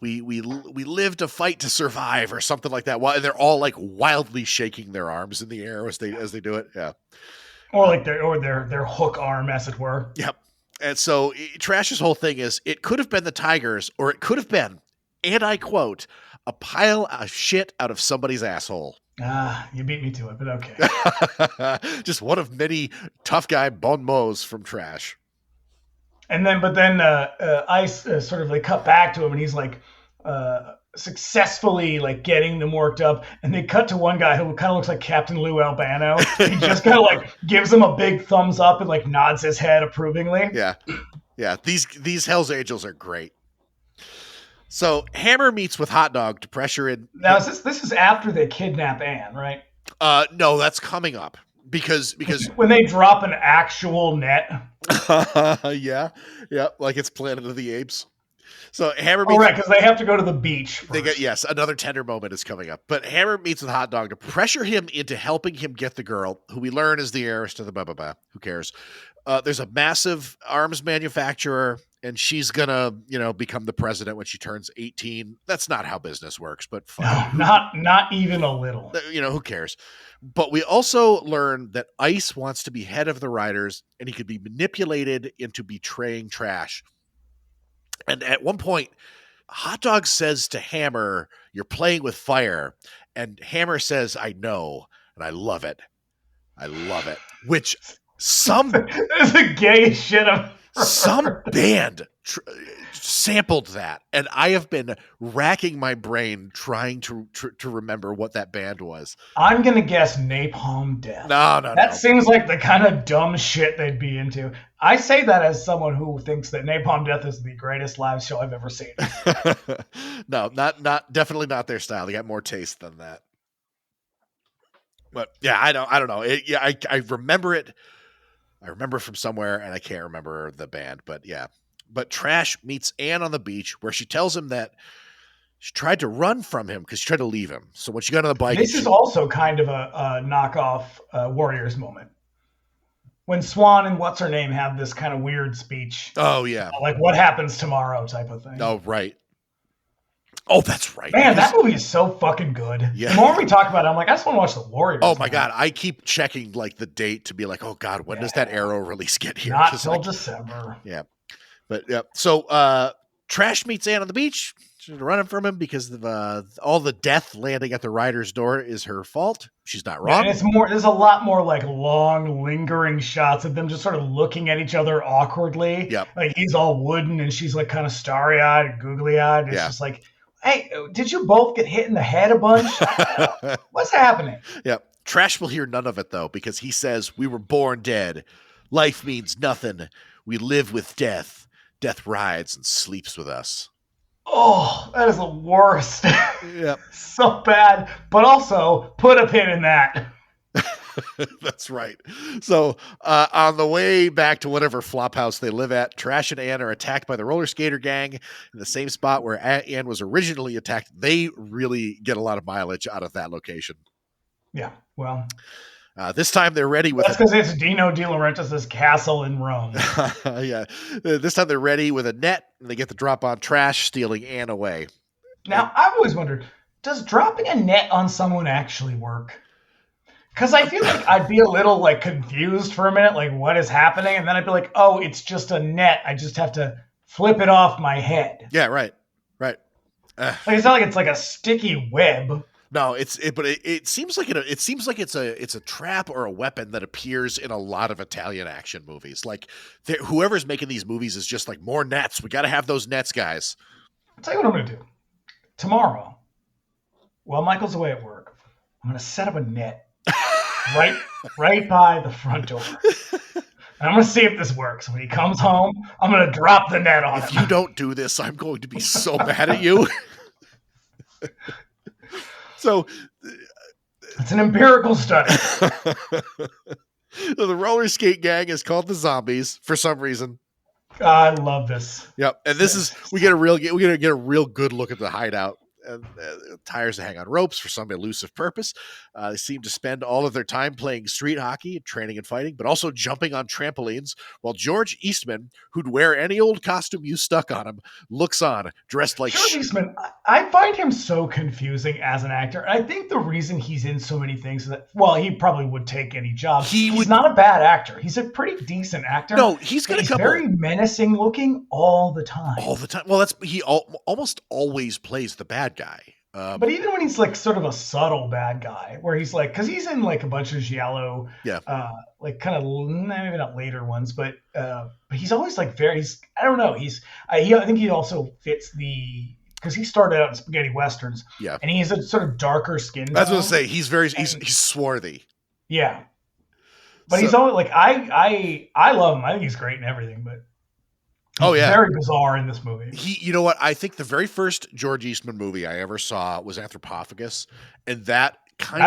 Speaker 2: We live to fight to survive or something like that. And they're all wildly shaking their arms in the air as they do it. Yeah.
Speaker 3: Or like their hook arm, as it were.
Speaker 2: Yep. And so Trash's whole thing is it could have been the Tigers, or it could have been, and I quote, a pile of shit out of somebody's asshole.
Speaker 3: You beat me to it, but okay.
Speaker 2: Just one of many tough guy bon mots from Trash.
Speaker 3: And then, Ice sort of like cut back to him, and he's like successfully like getting them worked up. And they cut to one guy who kind of looks like Captain Lou Albano. He just kind of like gives him a big thumbs up and like nods his head approvingly.
Speaker 2: Yeah, yeah. These Hell's Angels are great. So Hammer meets with Hot Dog to pressure in.
Speaker 3: Now this is after they kidnap Anne, right?
Speaker 2: No, that's coming up because
Speaker 3: when they drop an actual net.
Speaker 2: yeah, like it's Planet of the Apes. So Hammer meets.
Speaker 3: Oh, right, because they have to go to the beach first.
Speaker 2: They get another tender moment is coming up. But Hammer meets with Hot Dog to pressure him into helping him get the girl, who we learn is the heiress to the blah blah blah. Who cares? There's a massive arms manufacturer, and she's gonna, become the president when she turns 18. That's not how business works, but fine.
Speaker 3: No, not even a little.
Speaker 2: Who cares? But we also learn that Ice wants to be head of the Riders, and he could be manipulated into betraying Trash. And at one point, Hot Dog says to Hammer, "You're playing with fire," and Hammer says, "I know, and I love it. I love it." Which
Speaker 3: it's the gayest shit I've heard.
Speaker 2: Some band sampled that, and I have been racking my brain trying to remember what that band was.
Speaker 3: I'm gonna guess Napalm Death.
Speaker 2: No.
Speaker 3: That seems like the kind of dumb shit they'd be into. I say that as someone who thinks that Napalm Death is the greatest live show I've ever seen.
Speaker 2: No, not definitely not their style. They got more taste than that. But yeah, I don't know. I remember it. I remember from somewhere, and I can't remember the band, but yeah. But Trash meets Anne on the beach, where she tells him that she tried to run from him because she tried to leave him. So when she got on the bike...
Speaker 3: This is also kind of a knockoff Warriors moment. When Swan and what's-her-name have this kind of weird speech.
Speaker 2: Oh, yeah.
Speaker 3: Like, what happens tomorrow type of thing.
Speaker 2: Oh, right. Oh, that's right.
Speaker 3: Man, that movie is so fucking good.
Speaker 2: Yeah.
Speaker 3: The more we talk about it, I'm like, I just want to watch the Warriors.
Speaker 2: Oh my God. I keep checking like the date to be like, oh God, when does that Arrow release get here?
Speaker 3: Not till December.
Speaker 2: Yeah. But yeah. So Trash meets Anne on the beach. She's running from him because of all the death landing at the Rider's door is her fault. She's not wrong.
Speaker 3: And there's a lot more like long lingering shots of them just sort of looking at each other awkwardly.
Speaker 2: Yep.
Speaker 3: Like he's all wooden and she's like kind of starry-eyed and googly-eyed. It's just like, hey, did you both get hit in the head a bunch? What's happening?
Speaker 2: Yeah. Trash will hear none of it, though, because he says, we were born dead. Life means nothing. We live with death. Death rides and sleeps with us.
Speaker 3: Oh, that is the worst.
Speaker 2: Yep.
Speaker 3: So bad. But also, put a pin in that.
Speaker 2: That's right. So on the way back to whatever flop house they live at, Trash and Ann are attacked by the roller skater gang in the same spot where Ann was originally attacked. They really get a lot of mileage out of that location.
Speaker 3: Yeah, well.
Speaker 2: This time they're ready with...
Speaker 3: That's because it's Dino De Laurentiis' castle in Rome.
Speaker 2: Yeah. This time they're ready with a net, and they get the drop on Trash, stealing Ann away.
Speaker 3: Now, I've always wondered, does dropping a net on someone actually work? Because I feel like I'd be a little like confused for a minute, like what is happening? And then I'd be like, oh, it's just a net. I just have to flip it off my head.
Speaker 2: Yeah, right.
Speaker 3: Like it's not like it's like a sticky web.
Speaker 2: No, but it seems like it's a trap or a weapon that appears in a lot of Italian action movies. Like whoever's making these movies is just like, more nets. We got to have those nets, guys.
Speaker 3: I'll tell you what I'm going to do. Tomorrow, while Michael's away at work, I'm going to set up a net right by the front door. And I'm going to see if this works. When he comes home, I'm going to drop the net on him.
Speaker 2: If you don't do this, I'm going to be so mad at you. So
Speaker 3: it's an empirical study.
Speaker 2: So the roller skate gang is called the Zombies for some reason.
Speaker 3: I love this.
Speaker 2: Yep, and this is we get a real good look at the hideout tires that hang on ropes for some elusive purpose. They seem to spend all of their time playing street hockey, training and fighting, but also jumping on trampolines, while George Eastman, who'd wear any old costume you stuck on him, looks on, dressed like...
Speaker 3: George Eastman, I find him so confusing as an actor. I think the reason he's in so many things is that, well, he probably would take any job. He's not a bad actor. He's a pretty decent actor.
Speaker 2: No, he's
Speaker 3: very menacing looking all the time.
Speaker 2: All the time. Well, he almost always plays the bad guy.
Speaker 3: But even when he's like sort of a subtle bad guy, where he's like, because he's in like a bunch of giallo, like kind of maybe not later ones, but he's always like I don't know. I think he also fits because he started out in spaghetti westerns.
Speaker 2: Yeah,
Speaker 3: and he's a sort of darker skin tone.
Speaker 2: I was going to say he's swarthy.
Speaker 3: Yeah, but he's always like I love him. I think he's great in everything, but. He's very bizarre in this movie.
Speaker 2: You know what? I think the very first George Eastman movie I ever saw was Anthropophagus, and that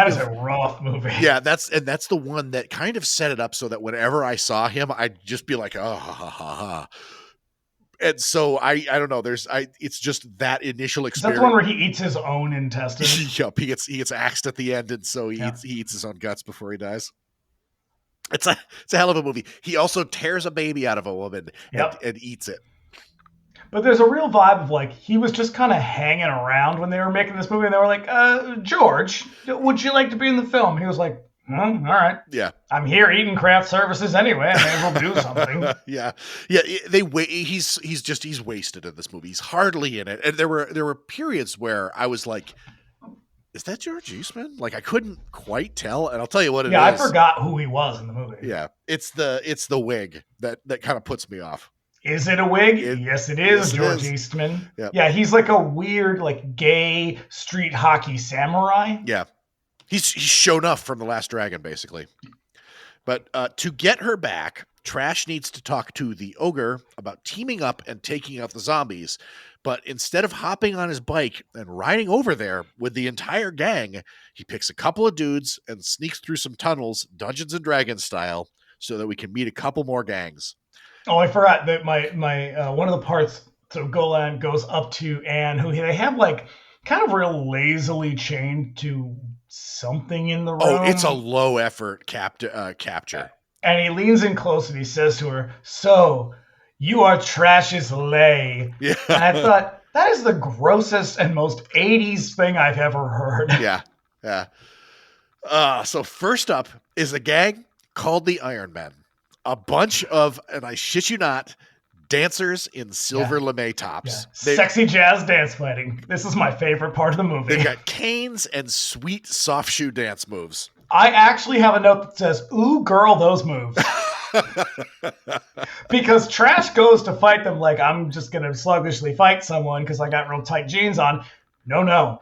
Speaker 3: is a rough movie.
Speaker 2: Yeah, that's the one that kind of set it up so that whenever I saw him, I'd just be like, oh, ha, ha, ha, ha. And so I don't know. It's just that initial experience.
Speaker 3: Is that the one where he eats his own intestines?
Speaker 2: Yep, he gets axed at the end, and so he eats his own guts before he dies. It's a hell of a movie. He also tears a baby out of a woman and eats it.
Speaker 3: But there's a real vibe of like, he was just kind of hanging around when they were making this movie, and they were like, George, would you like to be in the film? And he was like, all right.
Speaker 2: Yeah.
Speaker 3: I'm here eating craft services anyway. I may as well do something.
Speaker 2: Yeah. He's wasted in this movie. He's hardly in it. And there were periods where I was like, is that George Eastman? Like, I couldn't quite tell, and I'll tell you what it is.
Speaker 3: Yeah, I forgot who he was in the movie.
Speaker 2: Yeah, it's the wig that kind of puts me off.
Speaker 3: Is it a wig? Yes, it is, George Eastman.
Speaker 2: Yep.
Speaker 3: Yeah, he's like a weird, like, gay street hockey samurai.
Speaker 2: Yeah, he's shown up from The Last Dragon, basically. But to get her back, Trash needs to talk to the ogre about teaming up and taking out the zombies. But instead of hopping on his bike and riding over there with the entire gang, he picks a couple of dudes and sneaks through some tunnels, Dungeons and Dragons style, so that we can meet a couple more gangs.
Speaker 3: Oh, I forgot that my one of the parts. So Golan goes up to Anne, who they have like kind of real lazily chained to something in the room.
Speaker 2: Oh, it's a low effort capture.
Speaker 3: And he leans in close and he says to her, "So, you are Trash's lay."
Speaker 2: Yeah.
Speaker 3: And I thought, that is the grossest and most 80s thing I've ever heard.
Speaker 2: Yeah. So first up is a gang called the Iron Men. A bunch of, and I shit you not, dancers in silver lame tops.
Speaker 3: Yeah. Sexy jazz dance fighting. This is my favorite part of the movie.
Speaker 2: They've got canes and sweet soft shoe dance moves.
Speaker 3: I actually have a note that says, "Ooh, girl, those moves." Because Trash goes to fight them like, I'm just going to sluggishly fight someone because I got real tight jeans on. No.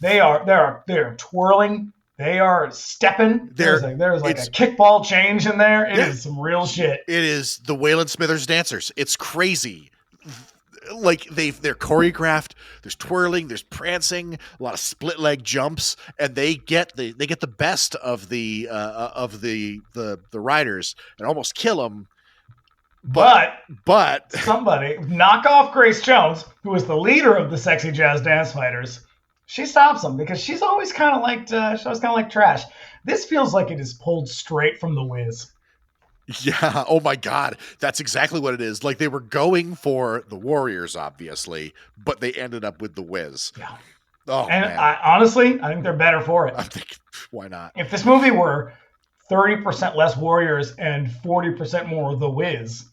Speaker 3: They are twirling. They are stepping. There's like a kickball change in there. It is some real shit.
Speaker 2: It is the Waylon Smithers dancers. It's crazy. Like they're choreographed. There's twirling. There's prancing. A lot of split leg jumps, and they get the best of the riders and almost kill them. But
Speaker 3: somebody knock off Grace Jones, who is the leader of the sexy jazz dance fighters. She stops them because she's always kind of like Trash. This feels like it is pulled straight from The Wiz.
Speaker 2: Yeah. Oh my God. That's exactly what it is. Like they were going for the Warriors, obviously, but they ended up with The Wiz.
Speaker 3: Yeah.
Speaker 2: Oh,
Speaker 3: and
Speaker 2: man.
Speaker 3: I think they're better for it.
Speaker 2: I'm thinking, why not?
Speaker 3: If this movie were 30% less Warriors and 40% more The Wiz,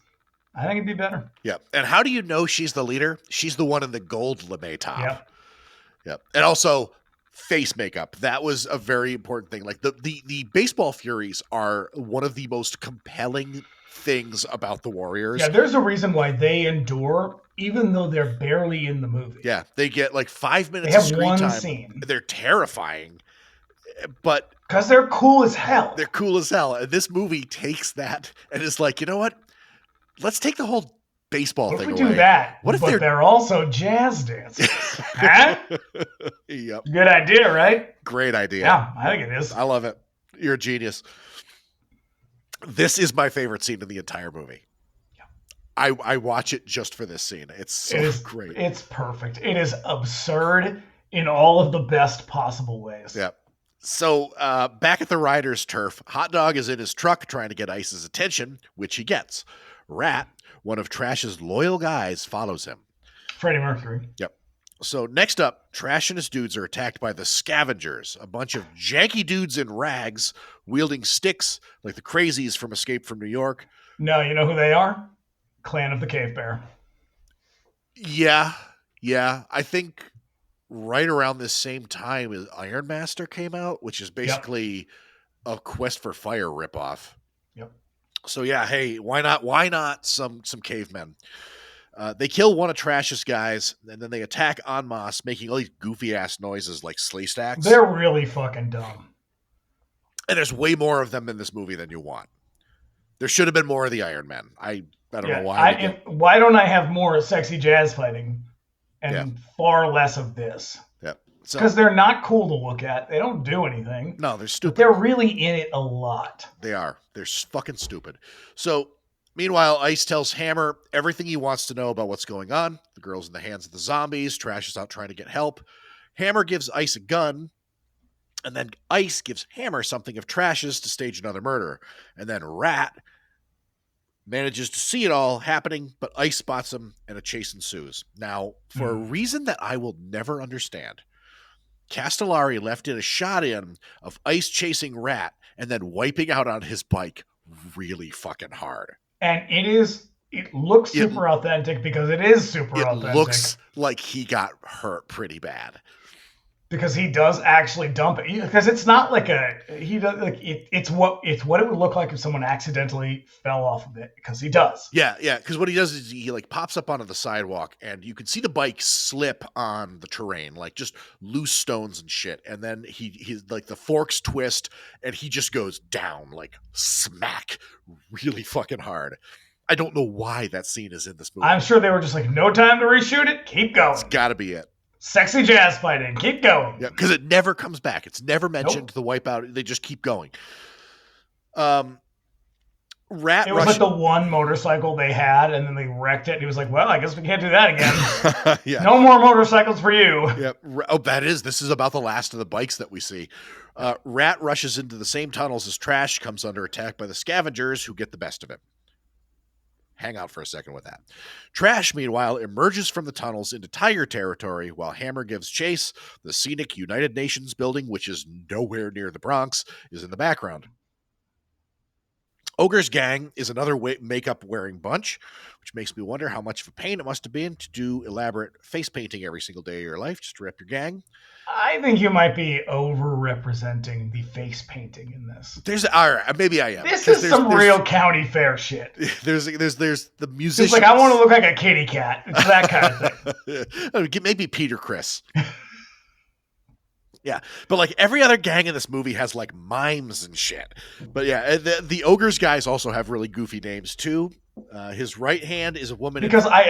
Speaker 3: I think it'd be better.
Speaker 2: Yeah. And how do you know she's the leader? She's the one in the gold lame top.
Speaker 3: Yep.
Speaker 2: Yep. And also face makeup. That was a very important thing. Like the baseball Furies are one of the most compelling things about the Warriors.
Speaker 3: Yeah, there's a reason why they endure, even though they're barely in the movie.
Speaker 2: Yeah, they get like 5 minutes of screen time.
Speaker 3: They have one scene.
Speaker 2: They're terrifying, but
Speaker 3: because they're cool as hell.
Speaker 2: They're cool as hell. And this movie takes that and is like, you know what? Let's take the whole baseball thing away.
Speaker 3: What if we do that?
Speaker 2: What if
Speaker 3: they're also jazz dancers? Huh?
Speaker 2: Yep.
Speaker 3: Good idea, right?
Speaker 2: Great idea.
Speaker 3: Yeah, I think it is.
Speaker 2: I love it. You're a genius. This is my favorite scene in the entire movie. Yeah. I watch it just for this scene. It's so great.
Speaker 3: It's perfect. It is absurd. in all of the best possible ways.
Speaker 2: Yeah. So back at the Riders' turf, Hot Dog is in his truck trying to get Ice's attention, which he gets. Rat, one of Trash's loyal guys, follows him.
Speaker 3: Freddie Mercury.
Speaker 2: Yep. So next up, Trash and his dudes are attacked by the Scavengers, a bunch of janky dudes in rags wielding sticks like the crazies from Escape from New York.
Speaker 3: No, you know who they are? Clan of the Cave Bear.
Speaker 2: Yeah. I think right around this same time as Iron Master came out, which is basically a Quest for Fire ripoff.
Speaker 3: Yep.
Speaker 2: So yeah, hey, why not some cavemen? They kill one of Trash's guys, and then they attack en masse, making all these goofy ass noises like sleigh stacks.
Speaker 3: They're really fucking dumb.
Speaker 2: And there's way more of them in this movie than you want. There should have been more of the Iron Man. I don't know why.
Speaker 3: Why don't I have more sexy jazz fighting and far less of this?
Speaker 2: Yeah.
Speaker 3: Because they're not cool to look at. They don't do anything.
Speaker 2: No, they're stupid.
Speaker 3: But they're really in it a lot.
Speaker 2: They are. They're fucking stupid. So, meanwhile, Ice tells Hammer everything he wants to know about what's going on. The girl's in the hands of the zombies. Trash is out trying to get help. Hammer gives Ice a gun. And then Ice gives Hammer something of Trash's to stage another murder. And then Rat manages to see it all happening, but Ice spots him and a chase ensues. Now, for a reason that I will never understand, Castellari left in a shot in of Ice chasing Rat and then wiping out on his bike really fucking hard.
Speaker 3: And it looks super authentic because it is super authentic.
Speaker 2: It looks like he got hurt pretty bad.
Speaker 3: Because he does actually dump it. Because it's not like it's what it would look like if someone accidentally fell off of it. Because he does.
Speaker 2: Yeah. Because what he does is he like pops up onto the sidewalk, and you can see the bike slip on the terrain, like just loose stones and shit. And then he's like the forks twist, and he just goes down like smack, really fucking hard. I don't know why that scene is in this movie.
Speaker 3: I'm sure they were just like, no time to reshoot it. Keep going.
Speaker 2: It's got to be it.
Speaker 3: Sexy jazz fighting. Keep going.
Speaker 2: Yeah, because it never comes back. It's never mentioned. The wipeout. They just keep going. Rat.
Speaker 3: It was like the one motorcycle they had, and then they wrecked it. And he was like, "Well, I guess we can't do that again.
Speaker 2: Yeah.
Speaker 3: No more motorcycles for you."
Speaker 2: Yeah. Oh, this is about the last of the bikes that we see. Rat rushes into the same tunnels as Trash, comes under attack by the Scavengers, who get the best of him. Hang out for a second with that. Trash, meanwhile, emerges from the tunnels into Tiger territory while Hammer gives chase. The scenic United Nations building, which is nowhere near the Bronx, is in the background. Ogre's gang is another makeup-wearing bunch, which makes me wonder how much of a pain it must have been to do elaborate face painting every single day of your life just to rep your gang.
Speaker 3: I think you might be over-representing the face painting in this.
Speaker 2: All right, maybe I am.
Speaker 3: This is some real county fair shit.
Speaker 2: There's the musicians.
Speaker 3: It's like, I want to look like a kitty cat. It's that kind of thing.
Speaker 2: Maybe Peter Criss. Yeah, but like every other gang in this movie has like mimes and shit. But yeah, the Ogres guys also have really goofy names too. His right hand is a woman.
Speaker 3: Because I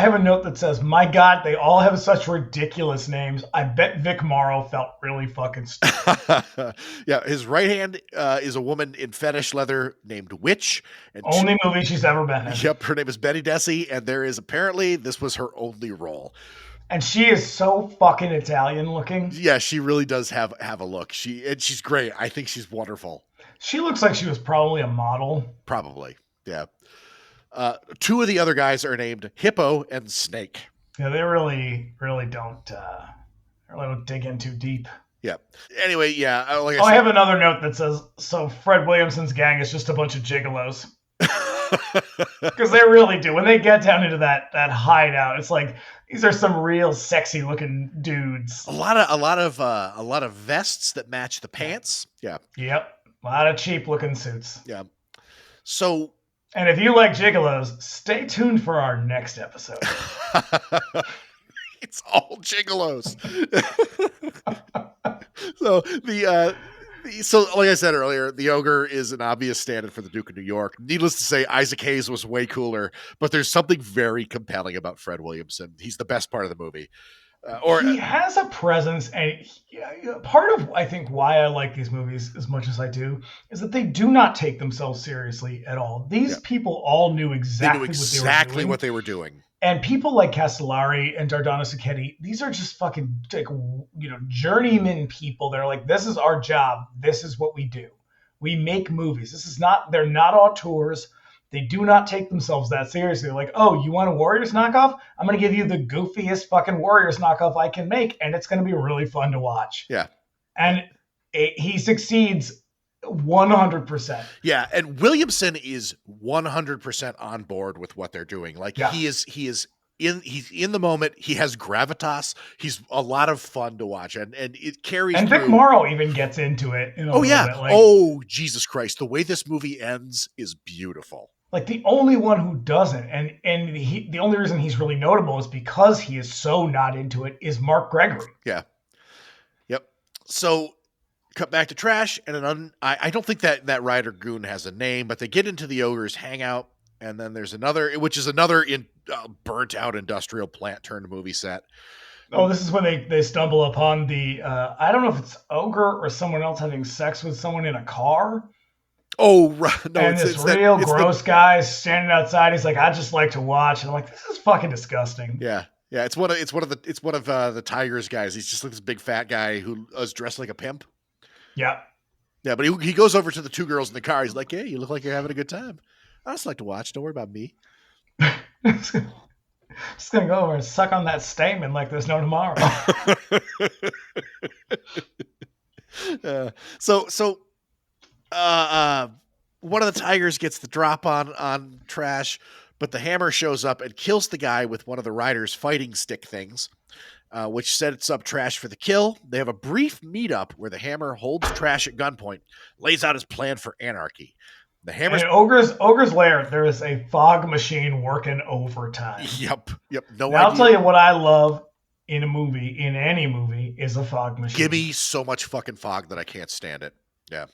Speaker 3: have a note that says, "My God, they all have such ridiculous names. I bet Vic Morrow felt really fucking stupid."
Speaker 2: Yeah, his right hand is a woman in fetish leather named Witch. And
Speaker 3: only movie she's ever been in.
Speaker 2: Yep, her name is Betty Desi, and this was her only role.
Speaker 3: And she is so fucking Italian looking.
Speaker 2: Yeah, she really does have a look. She's great. I think she's wonderful.
Speaker 3: She looks like she was probably a model.
Speaker 2: Probably, yeah. Two of the other guys are named Hippo and Snake.
Speaker 3: Yeah, they really don't dig in too deep.
Speaker 2: Yeah. Anyway, yeah.
Speaker 3: I have another note that says, so Fred Williamson's gang is just a bunch of gigolos. Because they really do. When they get down into that hideout, it's like these are some real sexy looking dudes.
Speaker 2: A lot of vests that match the pants. Yeah.
Speaker 3: Yep. A lot of cheap looking suits.
Speaker 2: Yeah. So.
Speaker 3: And if you like gigolos, stay tuned for our next episode.
Speaker 2: It's all gigolos. So like I said earlier, the ogre is an obvious stand-in for the Duke of New York. Needless to say, Isaac Hayes was way cooler, but there's something very compelling about Fred Williamson. He's the best part of the movie.
Speaker 3: He has a presence, and part of, I think, why I like these movies as much as I do is that they do not take themselves seriously at all. These people all knew exactly
Speaker 2: what they were doing.
Speaker 3: And people like Castellari and Dardano Sacchetti, these are just fucking like, journeyman people. They're like, this is our job. This is what we do. We make movies. They're not auteurs. They do not take themselves that seriously. They're like, oh, you want a Warriors knockoff? I'm going to give you the goofiest fucking Warriors knockoff I can make, and it's going to be really fun to watch.
Speaker 2: Yeah.
Speaker 3: And he succeeds 100%.
Speaker 2: Yeah, and Williamson is 100% on board with what they're doing. Like he's in the moment. He has gravitas. He's a lot of fun to watch, and it carries.
Speaker 3: And Vic Morrow even gets into it.
Speaker 2: Oh yeah.
Speaker 3: Bit,
Speaker 2: Oh Jesus Christ! The way this movie ends is beautiful.
Speaker 3: Like the only one who doesn't, and the only reason he's really notable is because he is so not into it, is Mark Gregory.
Speaker 2: Yeah. Yep. So cut back to Trash, and I don't think that Rider Goon has a name, but they get into the ogre's hangout, and then there's another burnt out industrial plant turned movie set.
Speaker 3: Oh, this is when they stumble upon the I don't know if it's ogre or someone else having sex with someone in a car.
Speaker 2: Oh, right. No,
Speaker 3: and this gross guy standing outside. He's like, I just like to watch. And I'm like, this is fucking disgusting.
Speaker 2: Yeah. Yeah. It's one of the Tigers guys. He's just like this big fat guy who is dressed like a pimp.
Speaker 3: Yeah.
Speaker 2: Yeah. But he goes over to the two girls in the car. He's like, hey, you look like you're having a good time. I just like to watch. Don't worry about me.
Speaker 3: Just going to go over and suck on that stamen like there's no tomorrow.
Speaker 2: So one of the Tigers gets the drop on Trash, but the Hammer shows up and kills the guy with one of the Riders' fighting stick things, which sets up Trash for the kill. They have a brief meetup where the Hammer holds Trash at gunpoint, lays out his plan for anarchy. The Hammer's
Speaker 3: in Ogre's Lair, there is a fog machine working overtime.
Speaker 2: Yep. No
Speaker 3: now, idea. I'll tell you what I love in any movie, is a fog machine.
Speaker 2: Give me so much fucking fog that I can't stand it. Yeah.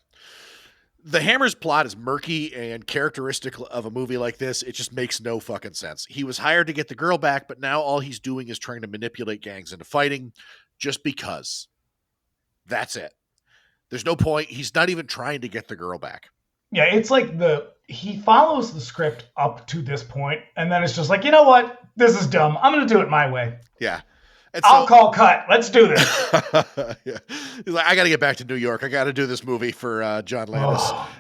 Speaker 2: The Hammer's plot is murky and characteristic of a movie like this. It just makes no fucking sense. He was hired to get the girl back, but now all he's doing is trying to manipulate gangs into fighting just because. That's it. There's no point. He's not even trying to get the girl back.
Speaker 3: Yeah, it's like he follows the script up to this point, and then it's just like, you know what? This is dumb. I'm going to do it my way.
Speaker 2: Yeah.
Speaker 3: I'll call cut. Let's do this.
Speaker 2: Yeah. He's like, I got to get back to New York. I got to do this movie for John Landis.
Speaker 3: Oh,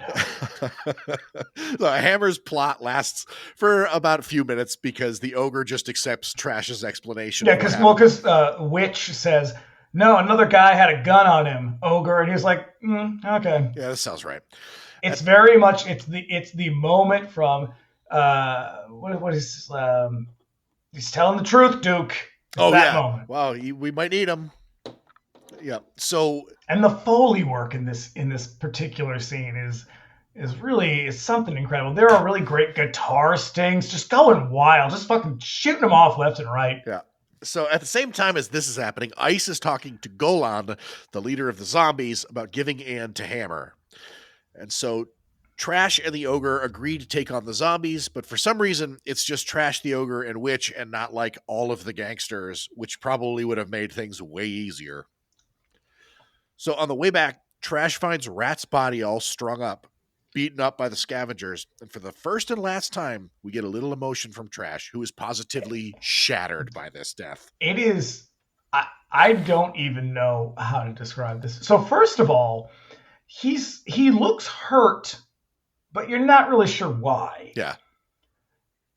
Speaker 3: no.
Speaker 2: The Hammer's plot lasts for about a few minutes because the ogre just accepts Trash's explanation.
Speaker 3: Yeah, because Witch says, no, another guy had a gun on him, ogre, and he's like, okay.
Speaker 2: Yeah, that sounds right.
Speaker 3: It's very much it's the moment from what is he's telling the truth, Duke. That moment.
Speaker 2: Wow, we might need him. Yeah. So
Speaker 3: and the Foley work in this particular scene is really something incredible. There are really great guitar stings just going wild, just fucking shooting them off left and right.
Speaker 2: Yeah. So at the same time as this is happening, Ice is talking to Golan, the leader of the zombies, about giving Ann to Hammer. And so Trash and the ogre agree to take on the zombies, but for some reason, it's just Trash, the ogre, and Witch, and not like all of the gangsters, which probably would have made things way easier. So on the way back, Trash finds Rat's body all strung up, beaten up by the scavengers, and for the first and last time, we get a little emotion from Trash, who is positively shattered by this death.
Speaker 3: It is... I don't even know how to describe this. So first of all, he looks hurt, but you're not really sure why.
Speaker 2: Yeah.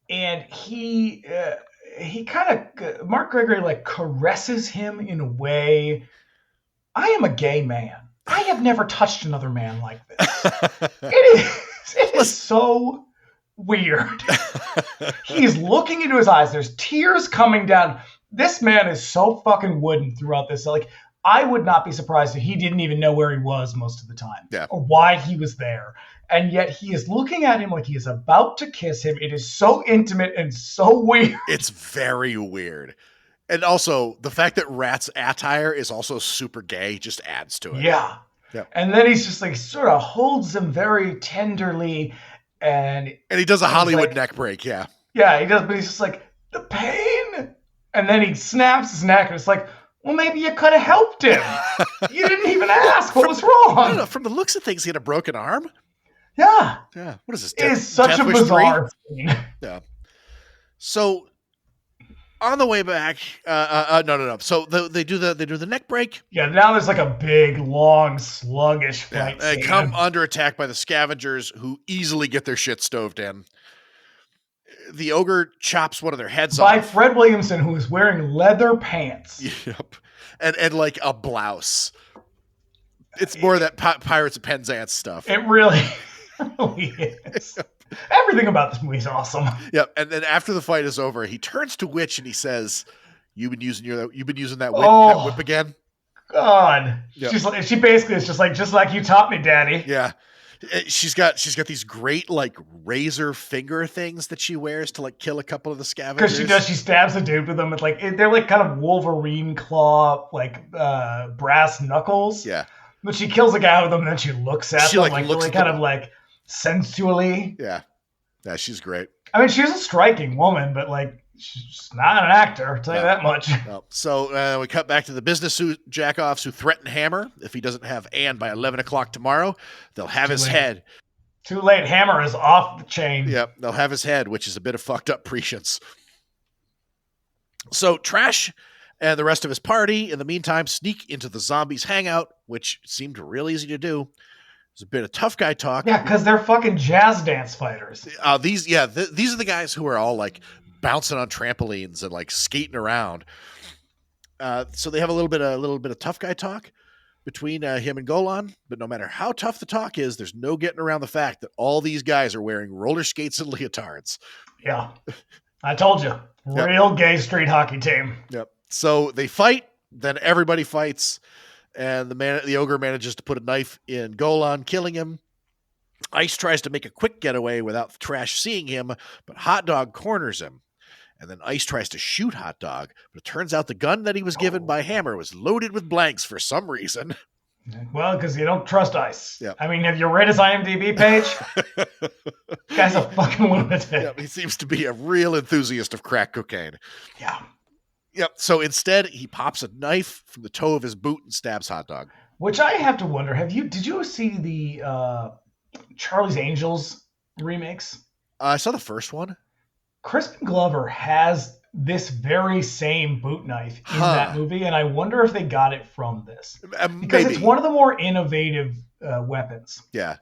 Speaker 3: And he kind of, Mark Gregory like caresses him in a way. I am a gay man. I have never touched another man like this. It is so weird. He's looking into his eyes. There's tears coming down. This man is so fucking wooden throughout this. Like, I would not be surprised if he didn't even know where he was most of the time, or why he was there. And yet he is looking at him like he is about to kiss him. It is so intimate and so weird.
Speaker 2: It's very weird. And also, the fact that Rat's attire is also super gay just adds to it.
Speaker 3: Yeah. And then he's just like, sort of holds him very tenderly. And
Speaker 2: he does a Hollywood neck break,
Speaker 3: Yeah, he does. But he's just like, the pain. And then he snaps his neck and it's like, well, maybe you could have helped him. You didn't even ask. What was wrong?
Speaker 2: I don't know. From the looks of things, he had a broken arm.
Speaker 3: Yeah.
Speaker 2: What is this?
Speaker 3: It is such a bizarre scene.
Speaker 2: Yeah. So On the way back, no. So they do the neck break.
Speaker 3: Yeah, now there's like a big, long, sluggish fight
Speaker 2: They
Speaker 3: scene.
Speaker 2: come under attack by the scavengers, who easily get their shit stoved in. The ogre chops one of their heads
Speaker 3: by
Speaker 2: off.
Speaker 3: Fred Williamson, who is wearing leather pants.
Speaker 2: Yep, and like a blouse. It's more that Pirates of Penzance stuff.
Speaker 3: It really is. Everything about this movie is awesome.
Speaker 2: Yep, and then after the fight is over, he turns to Witch and he says, "You've been using that whip again."
Speaker 3: God,
Speaker 2: Yep.
Speaker 3: She basically is just like you taught me, Daddy.
Speaker 2: Yeah. She's got these great like razor finger things that she wears to like kill a couple of the scavengers.
Speaker 3: Because she stabs a dude with them. It's like they're like kind of Wolverine claw, like brass knuckles.
Speaker 2: Yeah.
Speaker 3: But she kills a guy with them, and then she looks at them like
Speaker 2: looks
Speaker 3: really kind of like sensually.
Speaker 2: Yeah. Yeah, she's great.
Speaker 3: I mean, she's a striking woman, but like she's not an actor. I'll tell you that much.
Speaker 2: No. So we cut back to the business suit jackoffs who threaten Hammer if he doesn't have Ann by 11 o'clock tomorrow. They'll have his head.
Speaker 3: Too late. Hammer is off the chain.
Speaker 2: Yep. They'll have his head, which is a bit of fucked up prescience. So Trash and the rest of his party, in the meantime, sneak into the zombies' hangout, which seemed real easy to do. There's a bit of tough guy talk.
Speaker 3: Yeah, because they're fucking jazz dance fighters.
Speaker 2: These are the guys who are all like bouncing on trampolines and like skating around. So they have a little bit of tough guy talk between him and Golan. But no matter how tough the talk is, there's no getting around the fact that all these guys are wearing roller skates and leotards.
Speaker 3: Yeah, I told you, real gay street hockey team.
Speaker 2: Yep. So they fight. Then everybody fights. And the ogre manages to put a knife in Golan, killing him. Ice tries to make a quick getaway without Trash seeing him, but Hot Dog corners him. And then Ice tries to shoot Hot Dog, but it turns out the gun that he was given by Hammer was loaded with blanks for some reason.
Speaker 3: Well, because you don't trust Ice.
Speaker 2: Yep.
Speaker 3: I mean, have you read his IMDb page? Guy's a fucking lunatic.
Speaker 2: Yep, he seems to be a real enthusiast of crack cocaine.
Speaker 3: Yeah.
Speaker 2: Yep. So instead, he pops a knife from the toe of his boot and stabs Hot Dog.
Speaker 3: Which I have to wonder, did you see the Charlie's Angels remakes?
Speaker 2: I saw the first one.
Speaker 3: Crispin Glover has this very same boot knife in that movie, and I wonder if they got it from this. Because it's one of the more innovative weapons.
Speaker 2: Yeah.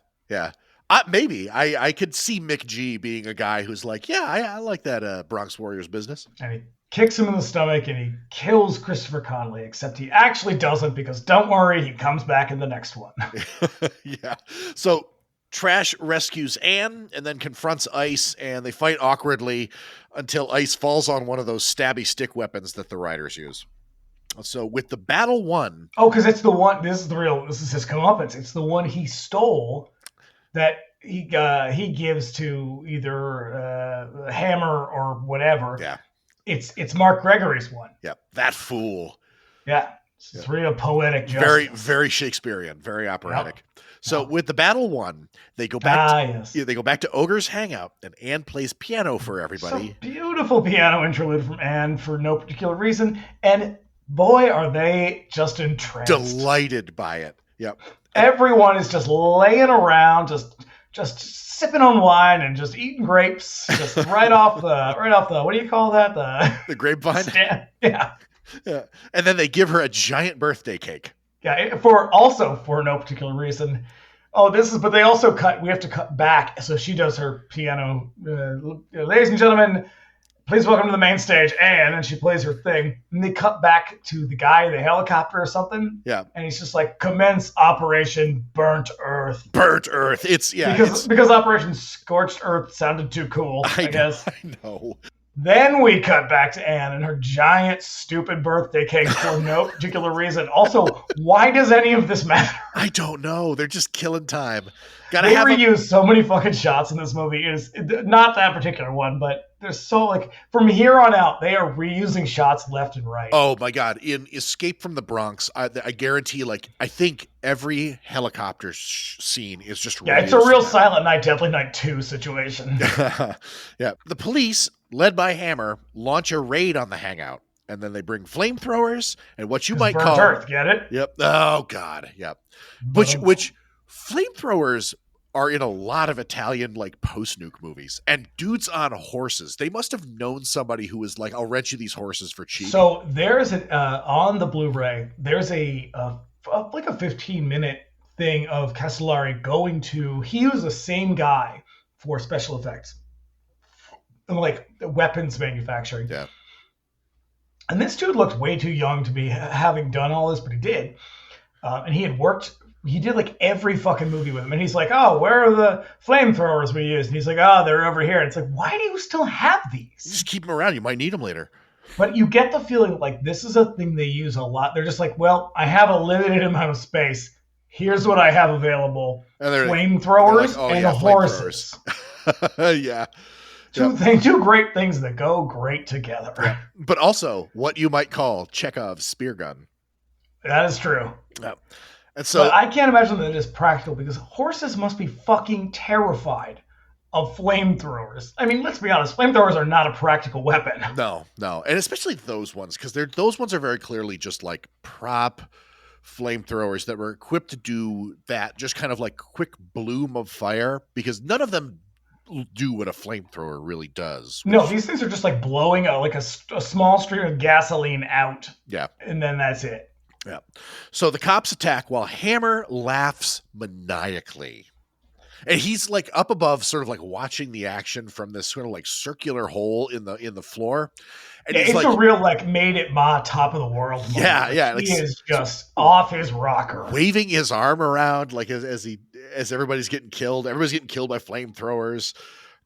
Speaker 2: Maybe. I could see Mick G being a guy who's like, yeah, I like that Bronx Warriors business.
Speaker 3: And he kicks him in the stomach and he kills Christopher Connolly, except he actually doesn't, because don't worry, he comes back in the next one.
Speaker 2: Yeah. So Trash rescues Ann and then confronts Ice, and they fight awkwardly until Ice falls on one of those stabby stick weapons that the riders use. So with the battle won.
Speaker 3: Oh, because it's the one, this is his comeuppance. It's the one he stole that he gives to either Hammer or whatever.
Speaker 2: Yeah.
Speaker 3: It's Mark Gregory's one.
Speaker 2: Yeah, that fool.
Speaker 3: Yeah, it's real poetic justice.
Speaker 2: Very, very Shakespearean, very operatic. Yep. So with the battle won, they go back. They go back to Ogre's hangout, and Ann plays piano for everybody.
Speaker 3: Some beautiful piano interlude from Ann for no particular reason, and boy, are they just entranced,
Speaker 2: delighted by it. Yep.
Speaker 3: Everyone is just laying around, just sipping on wine and just eating grapes, just right off the what do you call that?
Speaker 2: The grapevine.
Speaker 3: Yeah.
Speaker 2: And then they give her a giant birthday cake.
Speaker 3: Yeah, for no particular reason. But they also we have to cut back. So she does her piano. Ladies and gentlemen, please welcome to the main stage, Ann. And she plays her thing. And they cut back to the guy in the helicopter or something.
Speaker 2: Yeah.
Speaker 3: And he's just like, commence Operation Burnt Earth.
Speaker 2: Burnt Earth.
Speaker 3: Because Operation Scorched Earth sounded too cool, I guess.
Speaker 2: I know.
Speaker 3: Then we cut back to Ann and her giant, stupid birthday cake for no particular reason. Also, why does any of this matter?
Speaker 2: I don't know. They're just killing time.
Speaker 3: They reuse so many fucking shots in this movie. It is not that particular one, but there's so from here on out, they are reusing shots left and right.
Speaker 2: Oh my God. In Escape from the Bronx, I guarantee I think every helicopter scene is just reused.
Speaker 3: Yeah, it's a real Silent Night, Deadly Night 2 situation.
Speaker 2: Yeah. The police, led by Hammer, launch a raid on the hangout. And then they bring flamethrowers and what you might call
Speaker 3: Earth, get it?
Speaker 2: Yep. Oh God. Yep. Which flamethrowers are in a lot of Italian like post-nuke movies, and dudes on horses. They must have known somebody who was like, "I'll rent you these horses for cheap."
Speaker 3: So there's an on the Blu-ray. There's like a 15-minute thing of Castellari going to. He was the same guy for special effects, like weapons manufacturing.
Speaker 2: Yeah.
Speaker 3: And this dude looked way too young to be having done all this, but he did. And he had worked. He did like every fucking movie with him. And he's like, "Oh, where are the flamethrowers we used?" And he's like, "Oh, they're over here." And it's like, why do you still have these?
Speaker 2: Just keep them around. You might need them later.
Speaker 3: But you get the feeling like this is a thing they use a lot. They're just like, well, I have a limited amount of space. Here's what I have available. Flamethrowers and horses.
Speaker 2: Yeah.
Speaker 3: Two great things that go great together.
Speaker 2: Yeah. But also what you might call Chekhov's spear gun.
Speaker 3: That is true.
Speaker 2: Yeah. And so
Speaker 3: but I can't imagine that it is practical because horses must be fucking terrified of flamethrowers. I mean, let's be honest, flamethrowers are not a practical weapon.
Speaker 2: No. And especially those ones, because those ones are very clearly just like prop flamethrowers that were equipped to do that, just kind of like quick bloom of fire, because none of them do what a flamethrower really does.
Speaker 3: No, these things are just like blowing a small stream of gasoline out.
Speaker 2: Yeah.
Speaker 3: And then that's it.
Speaker 2: Yeah. So the cops attack while Hammer laughs maniacally. And he's like up above, sort of like watching the action from this sort of like circular hole in the floor. And
Speaker 3: it's like, a real like made it ma top of the world moment.
Speaker 2: Yeah.
Speaker 3: Like, he is just off his rocker,
Speaker 2: waving his arm around like as everybody's getting killed. Everybody's getting killed by flamethrowers.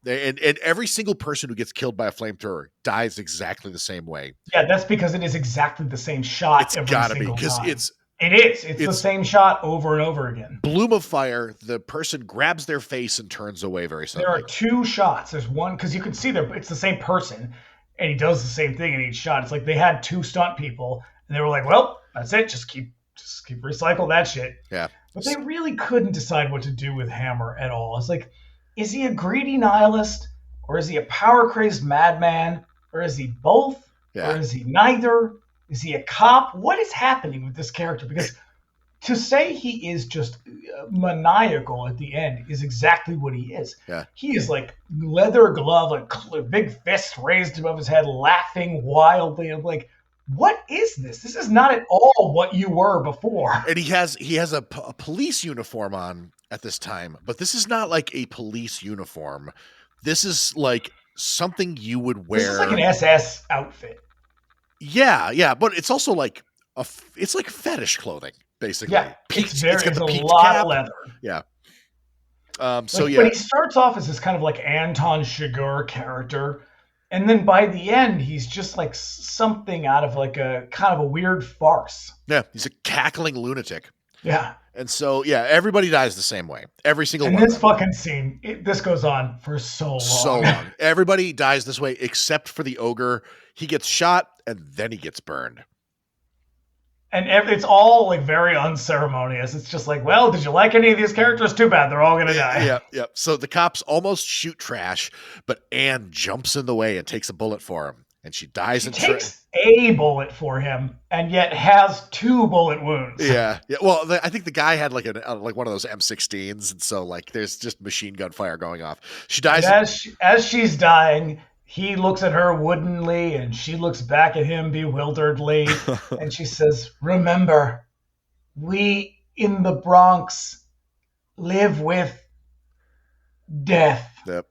Speaker 2: And every single person who gets killed by a flamethrower dies exactly the same way.
Speaker 3: Yeah, that's because it is exactly the same shot.
Speaker 2: It's gotta be because
Speaker 3: it's the same shot over and over again.
Speaker 2: Bloom of fire. The person grabs their face and turns away very suddenly.
Speaker 3: There are two shots. There's one because you can see it's the same person, and he does the same thing in each shot. It's like they had two stunt people, and they were like, "Well, that's it. Just keep recycle that shit."
Speaker 2: Yeah.
Speaker 3: But they really couldn't decide what to do with Hammer at all. It's like, is he a greedy nihilist, or is he a power-crazed madman, or is he both, or is he neither? Is he a cop? What is happening with this character? Because to say he is just maniacal at the end is exactly what he is.
Speaker 2: Yeah.
Speaker 3: He is like leather glove, like big fist raised above his head, laughing wildly. I'm like, what is this? This is not at all what you were before.
Speaker 2: And he has a police uniform on at this time, but this is not like a police uniform. This is like something you would wear. This
Speaker 3: is like an SS outfit.
Speaker 2: Yeah, but it's also like it's like fetish clothing, basically.
Speaker 3: Yeah,
Speaker 2: it's
Speaker 3: a lot of leather.
Speaker 2: Yeah.
Speaker 3: But he starts off as this kind of like Anton Chigurh character, and then by the end, he's just like something out of like a kind of a weird farce.
Speaker 2: Yeah, he's a cackling lunatic.
Speaker 3: Yeah.
Speaker 2: And so, everybody dies the same way. Every single one.
Speaker 3: And this fucking scene, this goes on for so long.
Speaker 2: Everybody dies this way except for the ogre. He gets shot and then he gets burned.
Speaker 3: And it's all like very unceremonious. It's just like, well, did you like any of these characters? Too bad. They're all going to die.
Speaker 2: Yeah. So the cops almost shoot Trash, but Anne jumps in the way and takes a bullet for him. And she dies in
Speaker 3: takes a bullet for him and yet has 2 bullet wounds.
Speaker 2: Yeah. Well, I think the guy had like one of those M16s, and so like there's just machine gun fire going off. She dies.
Speaker 3: As she's dying, he looks at her woodenly, and she looks back at him bewilderedly, and she says, "Remember, we in the Bronx live with death."
Speaker 2: Yep.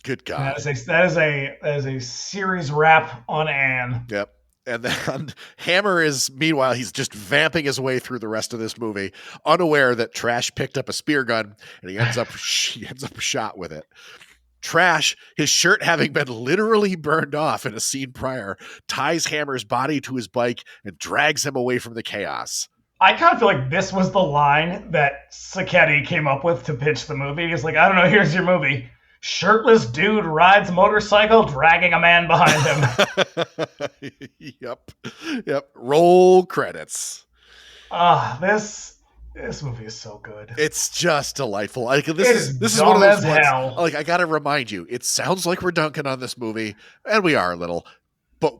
Speaker 2: Good God.
Speaker 3: That is a series wrap on Anne.
Speaker 2: Yep. And then Hammer is, meanwhile, he's just vamping his way through the rest of this movie, unaware that Trash picked up a spear gun, and he ends up shot with it. Trash, his shirt having been literally burned off in a scene prior, ties Hammer's body to his bike and drags him away from the chaos.
Speaker 3: I kind of feel like this was the line that Sacchetti came up with to pitch the movie. He's like, I don't know, here's your movie. Shirtless dude rides motorcycle dragging a man behind him.
Speaker 2: Yep. Roll credits.
Speaker 3: This movie is so good.
Speaker 2: It's just delightful. Like this is
Speaker 3: dumb
Speaker 2: one of those
Speaker 3: as hell.
Speaker 2: ones. Like I gotta remind you, it sounds like we're dunking on this movie, and we are a little, but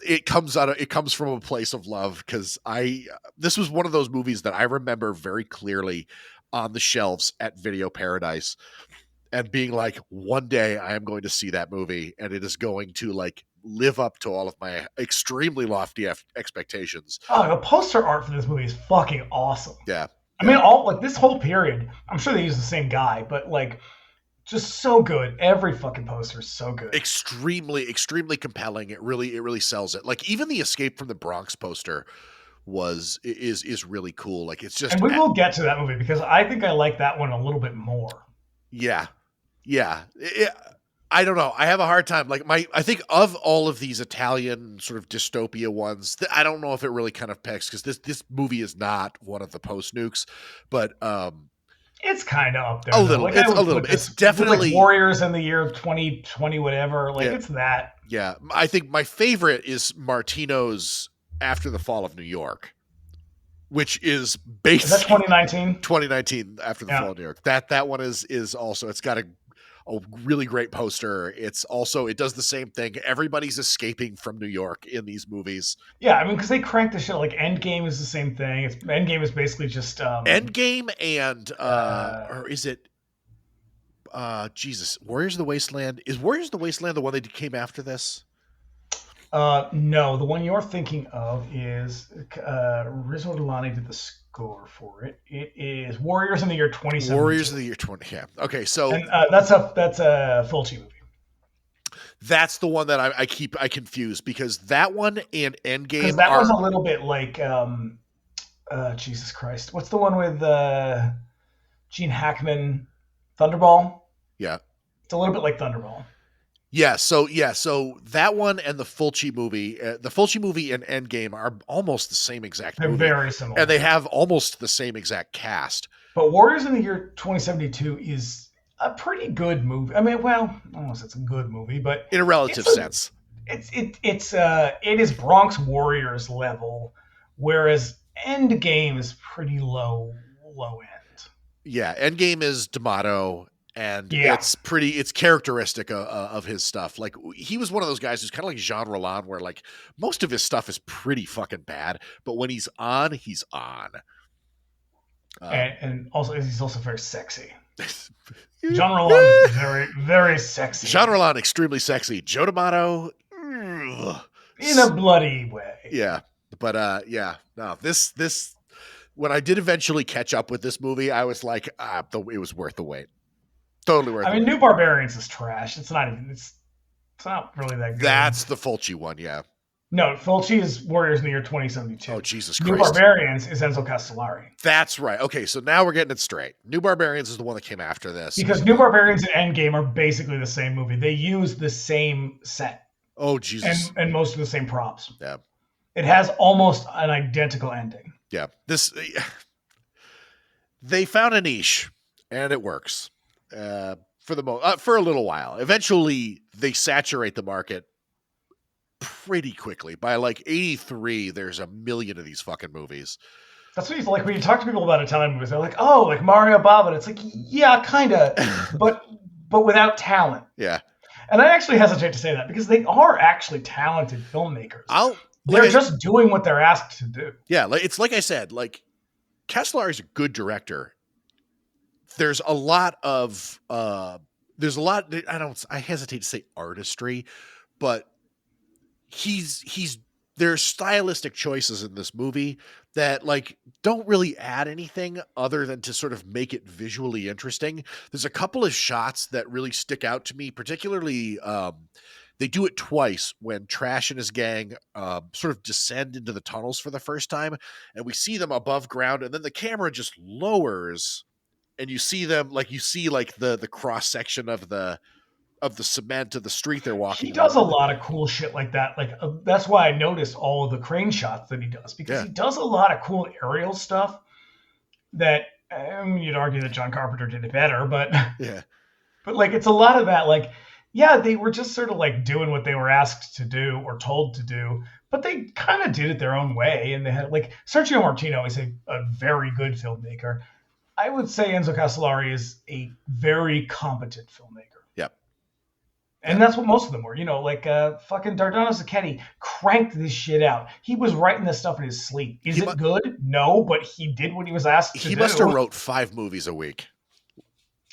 Speaker 2: it comes from a place of love, because this was one of those movies that I remember very clearly on the shelves at Video Paradise and being like, one day I am going to see that movie and it is going to like live up to all of my extremely lofty expectations.
Speaker 3: Oh, the poster art for this movie is fucking awesome.
Speaker 2: Yeah.
Speaker 3: I mean, all like this whole period, I'm sure they use the same guy, but like just so good. Every fucking poster is so good.
Speaker 2: Extremely, extremely compelling. It really sells it. Like even the Escape from the Bronx poster is really cool. Like it's just,
Speaker 3: and we will get to that movie because I think I like that one a little bit more.
Speaker 2: Yeah. I don't know. I have a hard time. Like I think of all of these Italian sort of dystopia ones, I don't know if it really kind of pegs because this movie is not one of the post nukes, but
Speaker 3: it's kind of up there.
Speaker 2: A little. Like it's a little bit. It's definitely
Speaker 3: like Warriors in the year 2020, whatever. Like it's that.
Speaker 2: Yeah, I think my favorite is Martino's After the Fall of New York, which is based.
Speaker 3: Is that 2019?
Speaker 2: 2019 After the Fall of New York. That one is also. It's got a really great poster. It's also, it does the same thing. Everybody's escaping from New York in these movies.
Speaker 3: Yeah, I mean, because they crank the shit. Like Endgame is the same thing. Endgame is basically just
Speaker 2: Endgame and or is it Jesus, Warriors of the Wasteland? Is Warriors of the Wasteland the one that came after this?
Speaker 3: No, the one you're thinking of is Rizzo Delani did the score for it. It is Warriors in the year 2017.
Speaker 2: Warriors in the year 20. Yeah. Okay, so
Speaker 3: and, that's a Fulci movie.
Speaker 2: That's the one that I confuse because that one and Endgame.
Speaker 3: Because that was a little bit like Jesus Christ. What's the one with Gene Hackman? Thunderball.
Speaker 2: Yeah,
Speaker 3: it's a little bit like Thunderball.
Speaker 2: Yeah, so that one and the Fulci movie and Endgame are almost the same exact movie.
Speaker 3: They're very similar.
Speaker 2: And they have almost the same exact cast.
Speaker 3: But Warriors in the year 2072 is a pretty good movie. I mean, well, I don't know if it's a good movie, but
Speaker 2: in a relative sense.
Speaker 3: It is Bronx Warriors level, whereas Endgame is pretty low end.
Speaker 2: Yeah, Endgame is D'Amato. And it's characteristic of his stuff. Like he was one of those guys who's kind of like Jean Roland, where like most of his stuff is pretty fucking bad, but when he's on, he's on.
Speaker 3: And also he's also very sexy. Jean Roland is very, very sexy.
Speaker 2: Jean Roland, extremely sexy. Joe D'Amato,
Speaker 3: in a bloody way.
Speaker 2: Yeah, but no, this when I did eventually catch up with this movie, I was like, it was worth the wait. Totally worth it.
Speaker 3: I mean, New Barbarians is trash. It's not really that good.
Speaker 2: That's the Fulci one, yeah.
Speaker 3: No, Fulci is Warriors in the year 2072.
Speaker 2: Oh, Jesus Christ.
Speaker 3: New Barbarians is Enzo Castellari.
Speaker 2: That's right. Okay, so now we're getting it straight. New Barbarians is the one that came after this.
Speaker 3: Because New Barbarians and Endgame are basically the same movie. They use the same set.
Speaker 2: Oh, Jesus.
Speaker 3: And most of the same props.
Speaker 2: Yeah.
Speaker 3: It has almost an identical ending.
Speaker 2: Yeah. They found a niche, and it works. For a little while. Eventually, they saturate the market pretty quickly. By like 83, there's a million of these fucking movies.
Speaker 3: That's what you like when you talk to people about Italian movies. They're like, "Oh, like Mario Bava." It's like, yeah, kind of, but without talent.
Speaker 2: Yeah.
Speaker 3: And I actually hesitate to say that because they are actually talented filmmakers. They're just doing what they're asked to do.
Speaker 2: Yeah, it's like I said, like Castellari's a good director. There's a lot of I hesitate to say artistry, but there's stylistic choices in this movie that like don't really add anything other than to sort of make it visually interesting. There's a couple of shots that really stick out to me, particularly they do it twice when Trash and his gang sort of descend into the tunnels for the first time, and we see them above ground, and then the camera just lowers. And you see them like the cross section of the cement of the street they're walking.
Speaker 3: He does a lot of cool shit like that. Like that's why I noticed all of the crane shots that he does because he does a lot of cool aerial stuff. That you'd argue that John Carpenter did it better, but
Speaker 2: yeah.
Speaker 3: But like it's a lot of that. Like they were just sort of like doing what they were asked to do or told to do, but they kind of did it their own way. And they had like Sergio Martino is a very good filmmaker. I would say Enzo Castellari is a very competent filmmaker.
Speaker 2: Yep.
Speaker 3: And that's what most of them were. Like fucking Dardano Sacchetti cranked this shit out. He was writing this stuff in his sleep. Is it good? No, but he did what he was asked to do.
Speaker 2: He must have wrote 5 movies a week.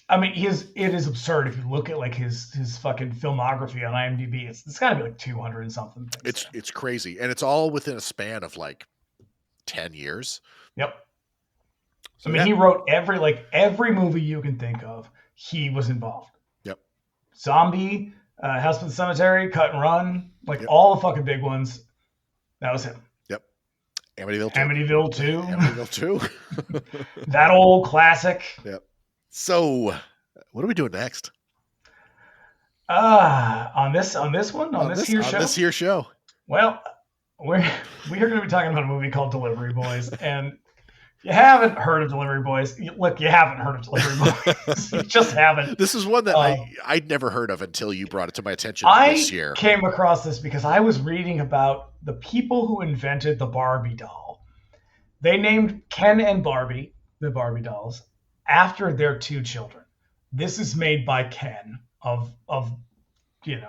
Speaker 3: I mean, it is absurd if you look at like his fucking filmography on IMDb. It's got to be like 200 and something.
Speaker 2: It's crazy, and it's all within a span of like 10 years.
Speaker 3: Yep. So, I mean, he wrote every movie you can think of. He was involved.
Speaker 2: Yep.
Speaker 3: Zombie, House of the Cemetery, Cut and Run, all the fucking big ones. That was him.
Speaker 2: Yep. Amityville 2. Amityville 2.
Speaker 3: That old classic.
Speaker 2: Yep. So, what are we doing next?
Speaker 3: On this here show. Well, we are going to be talking about a movie called Delivery Boys, and you haven't heard of Delivery Boys. Look, you haven't heard of Delivery Boys. You just haven't.
Speaker 2: This is one that I'd never heard of until you brought it to my attention this year.
Speaker 3: I came across this because I was reading about the people who invented the Barbie doll. They named Ken and Barbie, the Barbie dolls, after their 2 children. This is made by Ken of Ken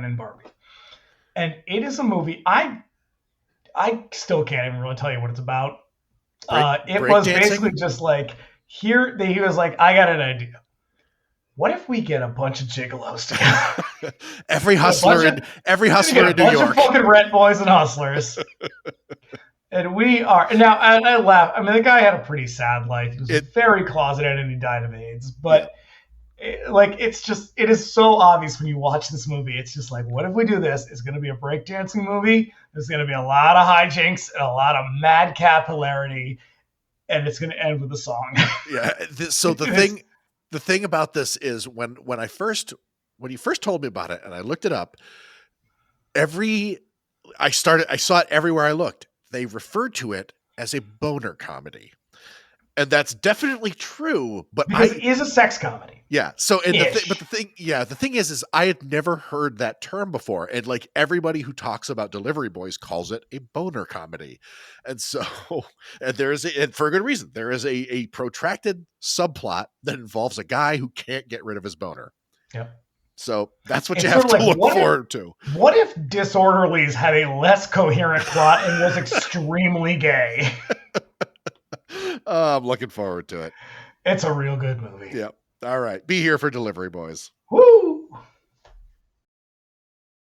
Speaker 3: and Barbie. And it is a movie. I still can't even really tell you what it's about. It was basically just like, he was like, I got an idea. What if we get a bunch of gigolos together?
Speaker 2: every hustler in New York. A bunch of
Speaker 3: fucking rent boys and hustlers. And we are now. I laugh. I mean, the guy had a pretty sad life. He was very closeted, and he died of AIDS. But it is so obvious when you watch this movie. It's just like, what if we do this? It's going to be a breakdancing movie. There's going to be a lot of hijinks and a lot of madcap hilarity, and it's going to end with a song. Yeah.
Speaker 2: So the thing about this is when you first told me about it, and I looked it up. I saw it everywhere I looked. They referred to it as a boner comedy. And that's definitely true, but
Speaker 3: it is a sex comedy.
Speaker 2: Yeah. So, the thing is I had never heard that term before. And like everybody who talks about Delivery Boys calls it a boner comedy. And so, and for a good reason, there is a protracted subplot that involves a guy who can't get rid of his boner.
Speaker 3: Yep.
Speaker 2: So that's what you have to look forward to.
Speaker 3: What if Disorderlies had a less coherent plot and was extremely gay?
Speaker 2: I'm looking forward to it.
Speaker 3: It's a real good movie.
Speaker 2: Yep. All right. Be here for Delivery Boys.
Speaker 3: Woo!